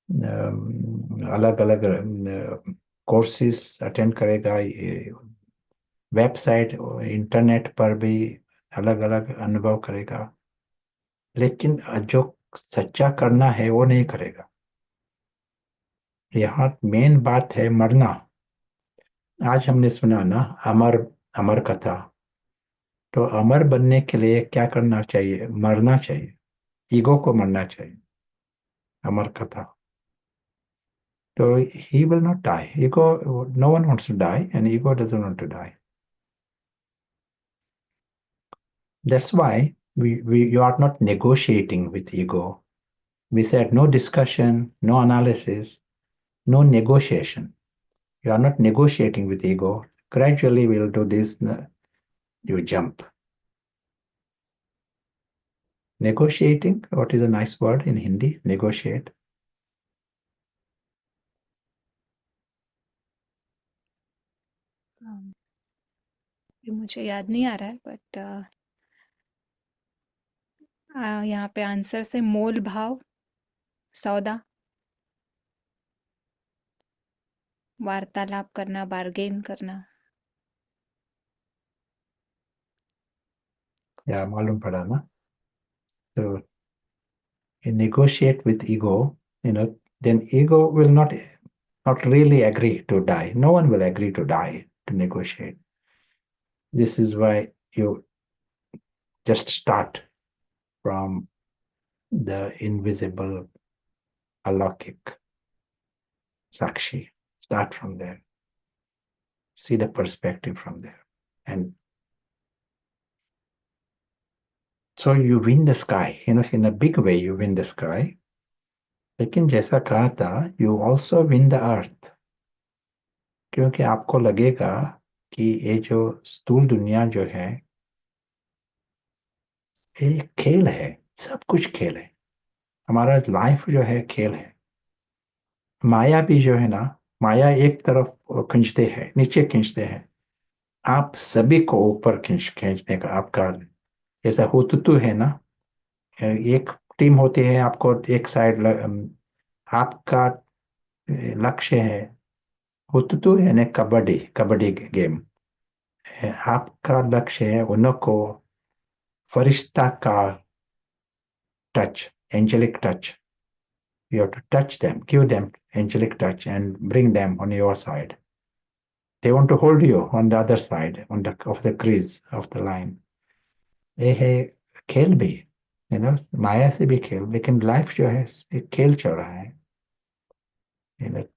अलग अलग कोर्सेज अटेंड करेगा, वेबसाइट इंटरनेट पर भी अलग अलग अनुभव करेगा, लेकिन जो सच्चा करना है वो नहीं करेगा। यहाँ मेन बात है मरना। आज हमने सुना ना, अमर अमर कथा। तो अमर बनने के लिए क्या करना चाहिए? मरना चाहिए, ईगो को मरना चाहिए। अमर कथा। तो he will not die. Ego, no one wants to die, and ego doesn't want to die. That's why you are not negotiating with ego. We said no discussion, no analysis, no negotiation. You are not negotiating with ego. Gradually, we'll do this. You jump. Negotiating, what is a nice word in Hindi? Negotiate. ये मुझे याद नहीं आ रहा है, but यहाँ पे answer से मोल भाव, सौदा, वार्तालाप करना, बार्गेन करना। या मालूम पड़ा ना? So you negotiate with ego, then ego will not really agree to die. No one will agree to die to negotiate. This is why you just start from the invisible alokik sakshi. Start from there. See the perspective from there. And so you win the sky. In a big way, you win the sky. लेकिन जैसा कहा था, you also win the earth. क्योंकि आपको लगेगा कि ये जो स्थूल दुनिया जो है, ये खेल है। सब कुछ खेल है। हमारा लाइफ जो है खेल है। माया भी जो है ना, माया एक तरफ खींचते हैं, नीचे खींचते हैं। आप सभी को ऊपर खींचने का आपका जैसा हुतुतु है ना। एक टीम होती है, आपको एक साइड आपका लक्ष्य है। हुतुतु यानी कबड्डी, कबड्डी गेम। आपका लक्ष्य है उनको फरिश्ता का touch, angelic touch. You have to touch them, give them angelic touch, and bring them on your side. They want to hold you on the other side, of the crease of the line. ये है खेल भी, माया से भी खेल, लेकिन life जो है एक खेल चल रहा है।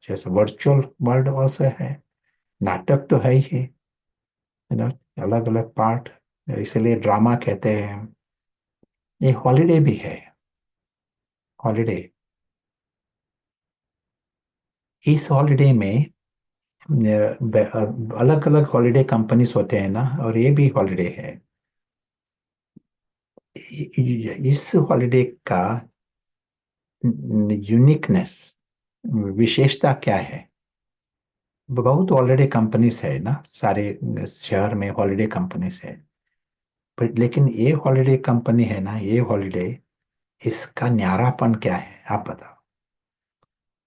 जैसे वर्चुअल वर्ल्ड ऑल्सो है, नाटक तो है ही, अलग अलग पार्ट, इसलिए ड्रामा कहते हैं। ये हॉलीडे भी है, हॉलीडे। इस हॉलीडे में अलग अलग हॉलीडे कंपनीज होते हैं ना, और ये भी हॉलीडे है। इस हॉलीडे का यूनिकनेस, विशेषता क्या है? बहुत हॉलीडे कंपनीज है ना, सारे शहर में हॉलीडे कंपनीज है। बट लेकिन ये हॉलीडे कंपनी है ना, ये हॉलीडे, इसका न्यारापन क्या है आप बताओ?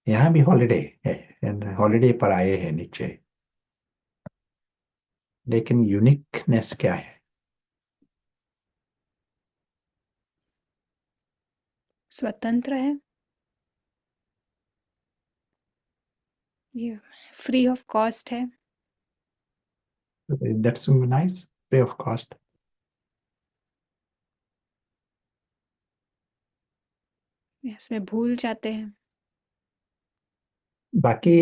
यहाँ भी हॉलीडे है, हॉलीडे पर आए हैं नीचे, लेकिन यूनिकनेस क्या है? स्वतंत्र है, ये फ्री ऑफ कॉस्ट है, that's nice, free of cost. इसमें भूल जाते हैं। बाकी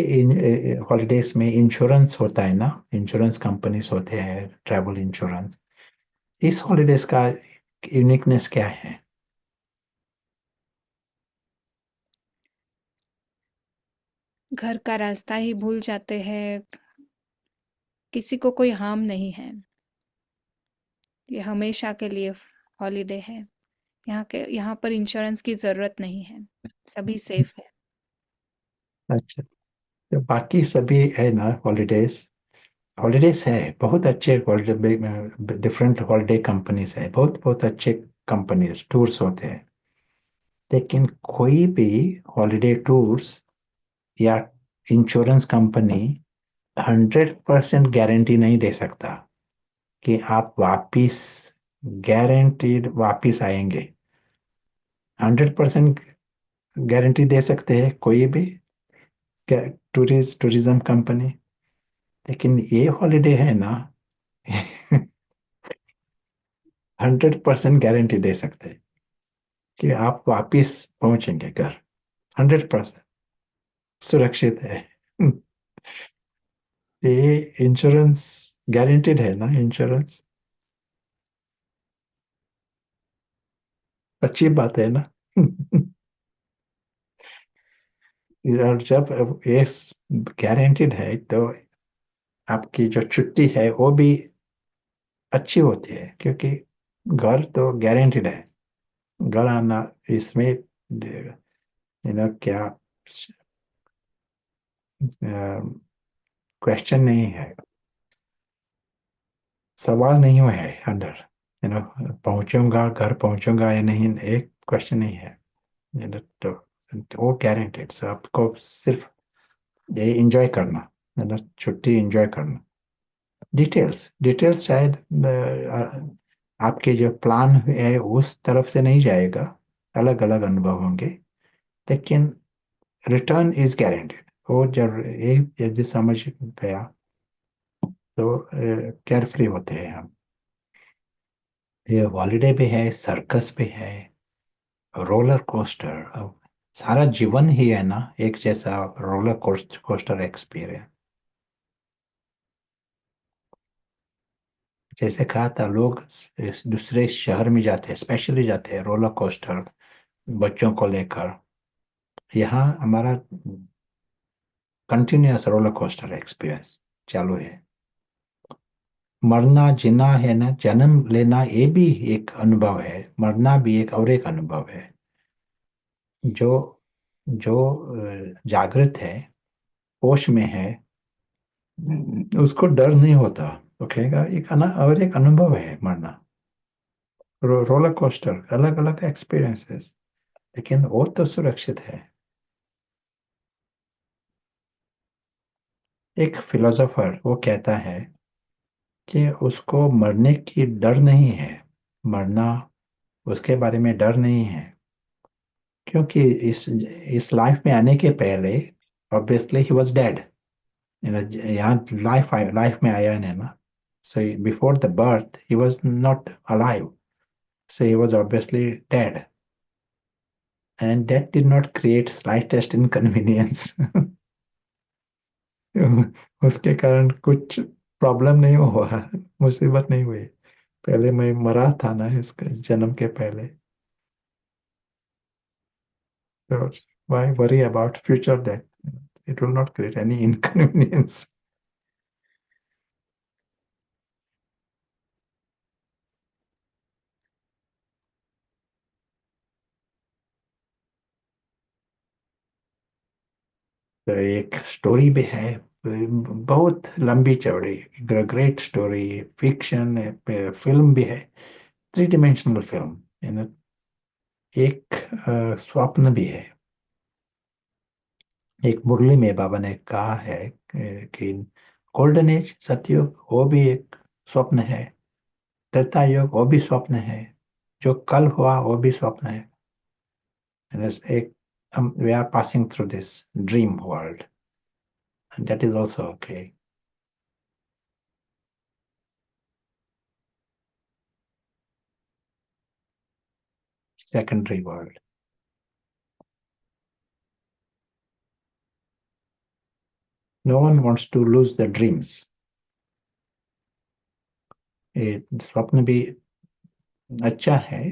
हॉलीडेज में इंश्योरेंस होता है ना, इंश्योरेंस कंपनीज होते हैं, ट्रैवल इंश्योरेंस। इस हॉलीडेज का यूनिकनेस क्या है? घर का रास्ता ही भूल जाते हैं, किसी को कोई हार्म नहीं है, ये हमेशा के लिए हॉलीडे है। यहाँ पर इंश्योरेंस की जरूरत नहीं है, सभी सेफ है। अच्छा, तो बाकी सभी है ना हॉलीडेज, हॉलीडेज है बहुत अच्छे हॉलीडे, डिफरेंट हॉलीडे कंपनीज है, बहुत बहुत अच्छे कंपनीज टूर्स होते हैं। लेकिन कोई भी हॉलिडे टूर्स या इंश्योरेंस कंपनी 100% गारंटी नहीं दे सकता कि आप वापिस गारंटीड वापिस आएंगे। 100% गारंटी दे सकते हैं कोई भी टूरिज्म कंपनी, लेकिन ये हॉलिडे है ना 100% गारंटी दे सकते हैं कि आप वापिस पहुंचेंगे घर। 100% सुरक्षित है। ये इंश्योरेंस गारंटेड है ना, इंश्योरेंस। अच्छी बात है ना। और जब ये गारंटेड है तो आपकी जो छुट्टी है वो भी अच्छी होती है, क्योंकि घर तो गारंटेड है। घर आना इसमें क्या क्वेश्चन नहीं है, सवाल नहीं हुआ है अंदर। यू नो पहुंचूंगा, घर पहुंचूंगा या नहीं, एक क्वेश्चन नहीं है। तो वो गारंटेड, सो आपको सिर्फ ये एंजॉय करना, छुट्टी एंजॉय करना। डिटेल्स डिटेल्स शायद आपके जो प्लान है उस तरफ से नहीं जाएगा, अलग अलग अनुभव होंगे, लेकिन रिटर्न इज गारंटेड। वो जब एक यदि समझ गया तो केयर फ्री होते हैं हम। ये हॉलीडे भी है, सर्कस भी है, रोलर कोस्टर। अब सारा जीवन ही है ना एक जैसा रोलर कोस्टर एक्सपीरियंस। जैसे कहा था, लोग इस दूसरे शहर में जाते हैं, स्पेशली जाते हैं रोलर कोस्टर बच्चों को लेकर। यहाँ हमारा कंटिन्यूअस रोलर कोस्टर एक्सपीरियंस चालू है। मरना जीना है ना, जन्म लेना ये भी एक अनुभव है, मरना भी एक और एक अनुभव है। जो जो जागृत है, होश में है, उसको डर नहीं होता। तो कहेगा एक और एक अनुभव है मरना। रोलर कोस्टर अलग अलग एक्सपीरियंसेस, लेकिन वो तो सुरक्षित है। एक फिलोसोफर वो कहता है कि उसको मरने की डर नहीं है, मरना उसके बारे में डर नहीं है, क्योंकि इस लाइफ में आने के पहले ऑब्वियसली ही वाज डेड। यहाँ लाइफ में आया है ना, so before the birth he was not alive, so he was obviously dead, and that did not create slightest inconvenience। उसके कारण कुछ प्रॉब्लम नहीं हुआ, मुसीबत नहीं हुई। पहले मैं मरा था ना इसके जन्म के पहले, तो why worry about future death? It will not create any inconvenience। तो एक स्टोरी भी है, बहुत लंबी चौड़ी, ग्रेट स्टोरी, फिक्शन, फिल्म भी है, 3 डायमेंशनल फिल्म। एक स्वप्न भी है। एक मुरली में बाबा ने कहा है कि गोल्डन एज सतयुग वो भी एक स्वप्न है, त्रेता युग वो भी स्वप्न है, जो कल हुआ वो भी स्वप्न है। एक we are passing through this dream world, and that is also okay. Secondary world. No one wants to lose the dreams. ये स्वप्न भी अच्छा है,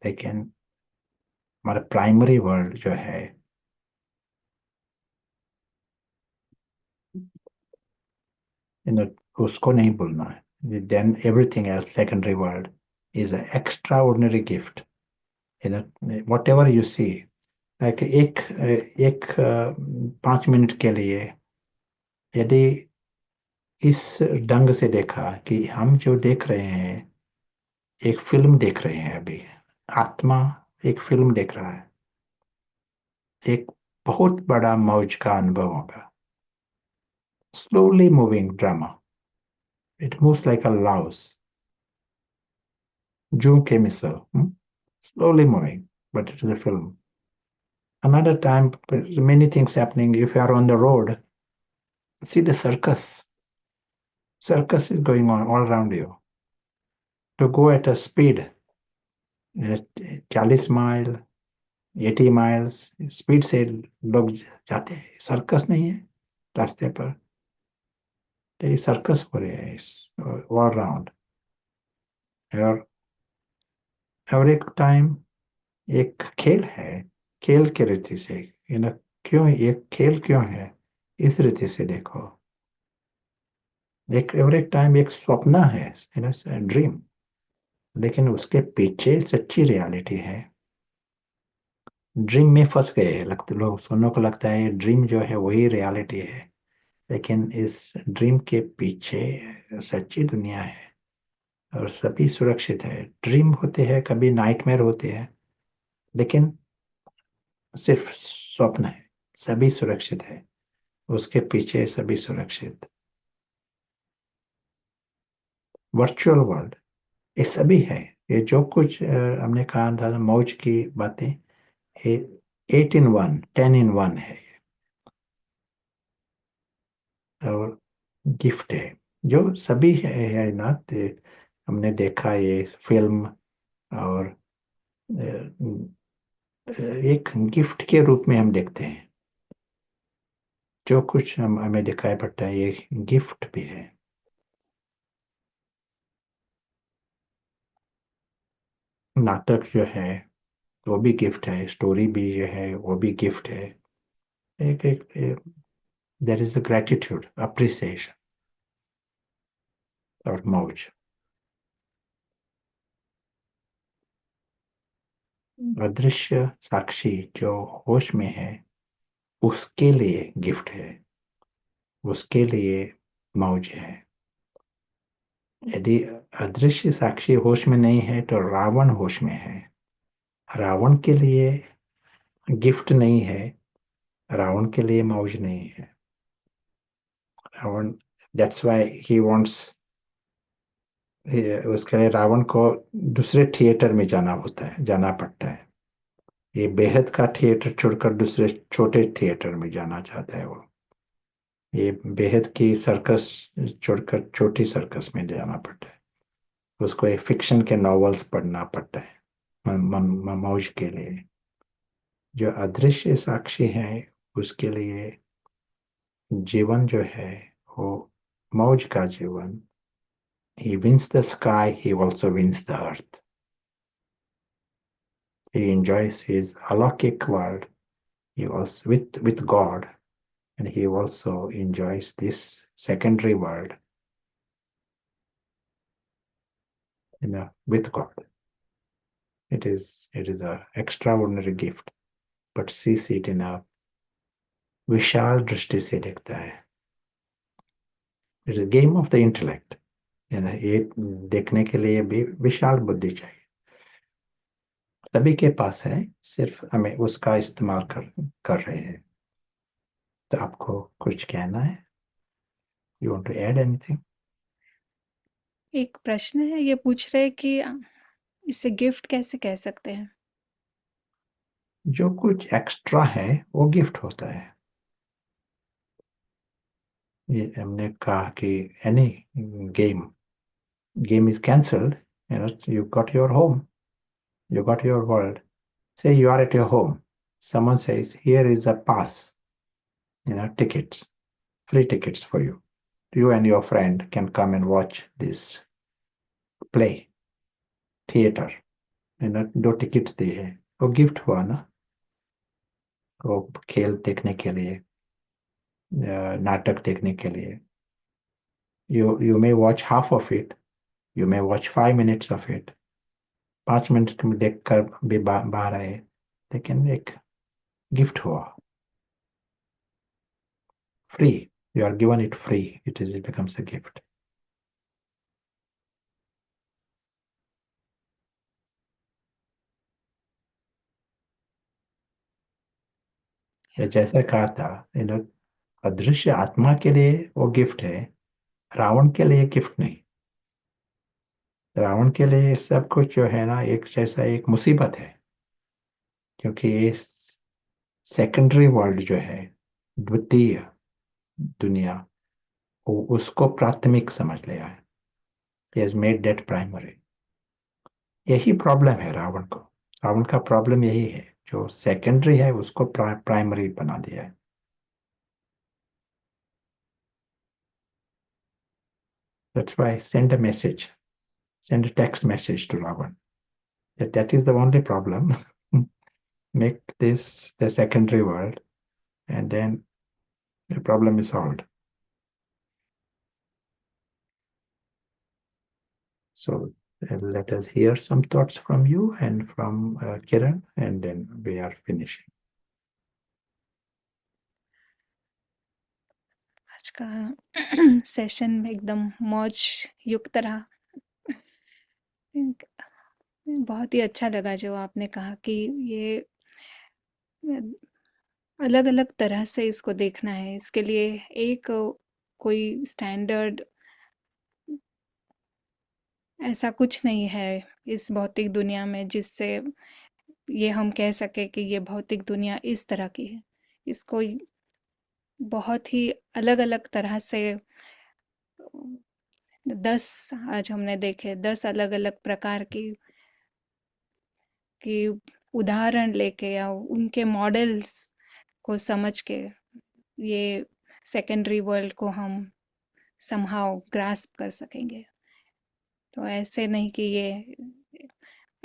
लेकिन हमारा प्राइमरी वर्ल्ड जो है, उसको नहीं भूलना है। Then everything else secondary world is an extraordinary gift। whatever you see, like एक 5 मिनट के लिए यदि इस ढंग से देखा कि हम जो देख रहे हैं एक फिल्म देख रहे हैं अभी, आत्मा एक फिल्म देख रहा है, एक बहुत बड़ा मौज का अनुभव होगा। Slowly moving drama, it moves like a Laue's, Joe Chemical, slowly moving, but it is a film. Another time, there's many things happening. If you are on the road, see the circus. Circus is going on all around you. To go at a speed, 40 mile 80 miles speed से लोग जाते हैं, circus नहीं है रास्ते पर, तो ये सर्कस हो रहे हैं ऑल राउंड। और एक टाइम एक खेल है, खेल के रीति से, क्यों एक खेल क्यों है, इस रीति से देखो। एक टाइम एक स्वप्न है, ड्रीम, लेकिन उसके पीछे सच्ची रियलिटी है। ड्रीम में फंस गए, लगते लोग सुनने को लगता है ड्रीम जो है वही रियलिटी है, लेकिन इस ड्रीम के पीछे सच्ची दुनिया है और सभी सुरक्षित है। ड्रीम होते हैं, कभी नाइटमेयर होते हैं, लेकिन सिर्फ स्वप्न है, सभी सुरक्षित है, उसके पीछे सभी सुरक्षित। वर्चुअल वर्ल्ड, ये सभी है, ये जो कुछ हमने कहा था मौज की बातें, ये 8 in 1 10 in 1 है और गिफ्ट है जो सभी है ना। हमने देखा ये फिल्म, और एक गिफ्ट के रूप में हम देखते हैं, जो कुछ हमें दिखाई पड़ता है ये गिफ्ट भी है। नाटक जो है वो भी गिफ्ट है, स्टोरी भी जो है वो भी गिफ्ट है। एक एक there is a gratitude, appreciation और मौज। अदृश्य साक्षी जो होश में है, उसके लिए गिफ्ट है, उसके लिए मौज है। यदि अदृश्य साक्षी होश में नहीं है तो रावण होश में है। रावण के लिए गिफ्ट नहीं है, रावण के लिए मौज नहीं है। Ravan, that's why he wants, उसके लिए रावण को दूसरे थिएटर में जाना पड़ता है। ये बेहद का थिएटर छोड़कर दूसरे छोटे थिएटर में जाना चाहता है वो। ये बेहद की सर्कस छोड़कर छोटी सर्कस में जाना पड़ता है उसको। एक फिक्शन के नॉवेल्स पढ़ना पड़ता है मौज के लिए। जो अदृश्य साक्षी है उसके लिए जीवन जो है वो मौज का जीवन। He wins the sky, he also wins the earth. He enjoys his alokik world. He was with God, and he also enjoys this secondary world, with God. It is a extraordinary gift, but sees it in a विशाल दृष्टि से देखता है। It is game of the intellect, ये देखने के लिए भी विशाल बुद्धि चाहिए। सभी के पास है, सिर्फ हमें उसका इस्तेमाल कर रहे हैं। तो आपको कुछ कहना है? You want to add anything? एक प्रश्न है, ये पूछ रहे कि इसे गिफ्ट कैसे कह सकते हैं? जो कुछ एक्स्ट्रा है वो गिफ्ट होता है। ये हमने कहा कि any game is cancelled, you got your home, you got your world. Say you are at your home. Someone says, here is a pass, tickets, free tickets for you. You and your friend can come and watch this play, theater. 2 tickets दिए, वो gift हुआ ना। वो खेल देखने के लिए, नाटक देखने के लिए। You may watch half of it, you may watch 5 minutes of it. 5 minute में देख कर भी बाहर आए, लेकिन एक गिफ्ट हुआ, free. You are given it free. It becomes a gift. ये जैसा कहा था, अदृश्य आत्मा के लिए वो गिफ्ट है, रावण के लिए गिफ्ट नहीं। रावण के लिए सब कुछ जो है ना, एक जैसा एक मुसीबत है, क्योंकि ये सेकेंडरी वर्ल्ड जो है, द्वितीय दुनिया, वो उसको प्राथमिक समझ लिया है। He has made that primary। यही प्रॉब्लम है रावण को। रावण का प्रॉब्लम यही है, जो सेकेंडरी है उसको प्राइमरी बना दिया है। That's why send a message, send a text message to Ravan that is the only problem। Make this the secondary world, and then the problem is solved। So let us hear some thoughts from you and from Kiran, and then we are finishing। आज का session एकदम मौज युक्त रहा। बहुत ही अच्छा लगा जो आपने कहा कि ये अलग अलग तरह से इसको देखना है। इसके लिए एक कोई स्टैंडर्ड ऐसा कुछ नहीं है इस भौतिक दुनिया में जिससे ये हम कह सके कि ये भौतिक दुनिया इस तरह की है। इसको बहुत ही अलग अलग तरह से 10 आज हमने देखे 10 अलग अलग प्रकार की उदाहरण लेके या उनके मॉडल्स को समझ के ये सेकेंडरी वर्ल्ड को हम समहाउ ग्रास्प कर सकेंगे। तो ऐसे नहीं कि ये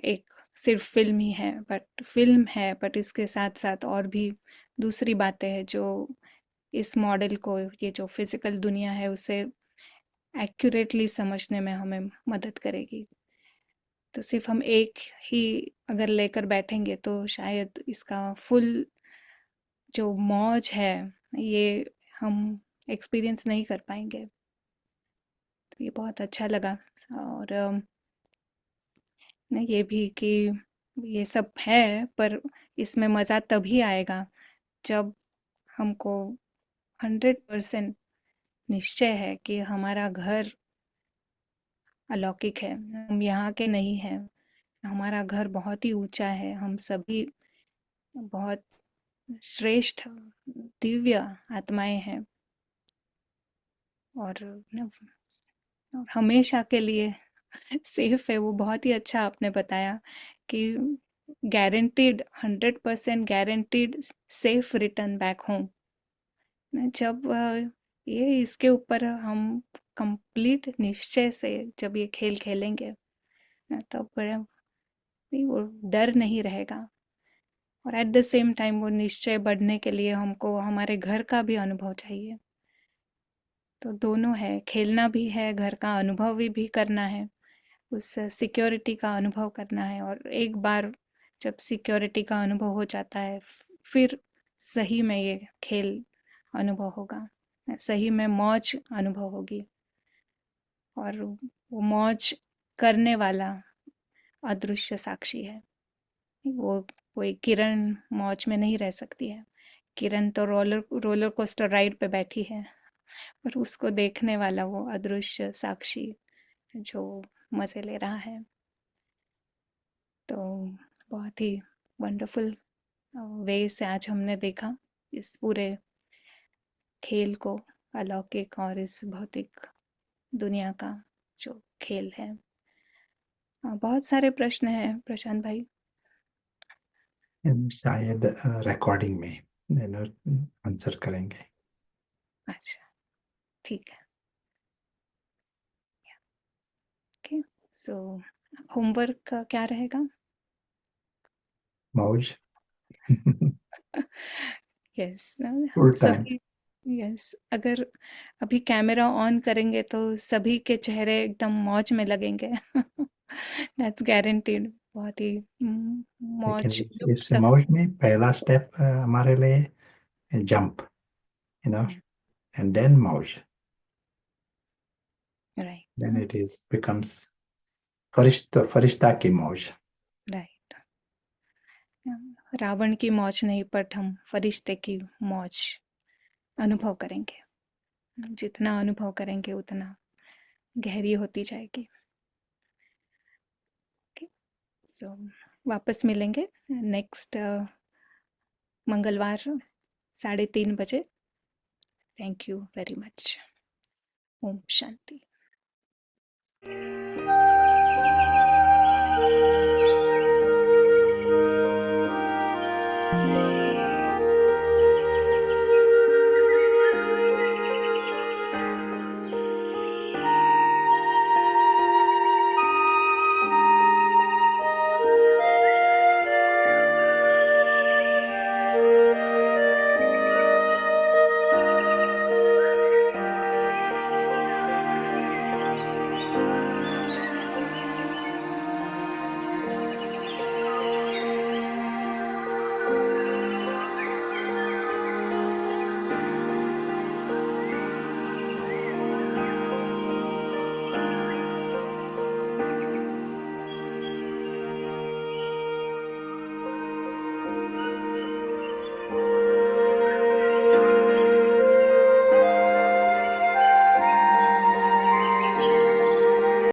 एक सिर्फ फिल्म ही है, बट फिल्म है, बट इसके साथ साथ और भी दूसरी बातें हैं जो इस मॉडल को, ये जो फिजिकल दुनिया है उसे एक्यूरेटली समझने में हमें मदद करेगी। तो सिर्फ हम एक ही अगर लेकर बैठेंगे तो शायद इसका फुल जो मौज है ये हम एक्सपीरियंस नहीं कर पाएंगे। तो ये बहुत अच्छा लगा। और नहीं ये भी कि ये सब है, पर इसमें मज़ा तभी आएगा जब हमको 100% निश्चय है कि हमारा घर अलौकिक है, हम यहाँ के नहीं हैं। हमारा घर बहुत ही ऊंचा है, हम सभी बहुत श्रेष्ठ दिव्य आत्माएं हैं। और न, और हमेशा के लिए सेफ है। वो बहुत ही अच्छा आपने बताया कि guaranteed 100% guaranteed safe return back home. जब ये इसके ऊपर हम कंप्लीट निश्चय से जब ये खेल खेलेंगे ना, तब नहीं, वो डर नहीं रहेगा। और एट द सेम टाइम वो निश्चय बढ़ने के लिए हमको हमारे घर का भी अनुभव चाहिए। तो दोनों है, खेलना भी है, घर का अनुभव भी करना है, उस सिक्योरिटी का अनुभव करना है। और एक बार जब सिक्योरिटी का अनुभव हो जाता है, फिर सही में ये खेल अनुभव होगा, सही में मौज अनुभव होगी। और वो मौज करने वाला अदृश्य साक्षी है। वो कोई किरण मौज में नहीं रह सकती है। किरण तो रोलर रोलर कोस्टर राइड पे बैठी है, और उसको देखने वाला वो अदृश्य साक्षी जो मज़े ले रहा है। तो बहुत ही वंडरफुल वे से आज हमने देखा इस पूरे खेल को, अलौकिक और इस भौतिक दुनिया का जो खेल है। बहुत सारे प्रश्न हैं प्रशांत भाई। शायद रिकॉर्डिंग में आंसर करेंगे। अच्छा, ठीक है। ओके, सो होमवर्क का क्या रहेगा? मौज। यस, हम फुल टाइम। सभी, यस, अगर अभी कैमरा ऑन करेंगे तो सभी के चेहरे एकदम मौज में लगेंगे। That's guaranteed. बहुत ही लेकिन मौज इस युक्त। मौज में पहला स्टेप हमारे लिए जंप, and then मौज। Right, then it is becomes फरिश्ता फरिश्ता की मौज। राइट। रावण की मौज नहीं, बट हम फरिश्ते की मौज अनुभव करेंगे। जितना अनुभव करेंगे उतना गहरी होती जाएगी। ओके, सो वापस मिलेंगे नेक्स्ट मंगलवार 3:30 बजे। Thank you very much. Om Shanti.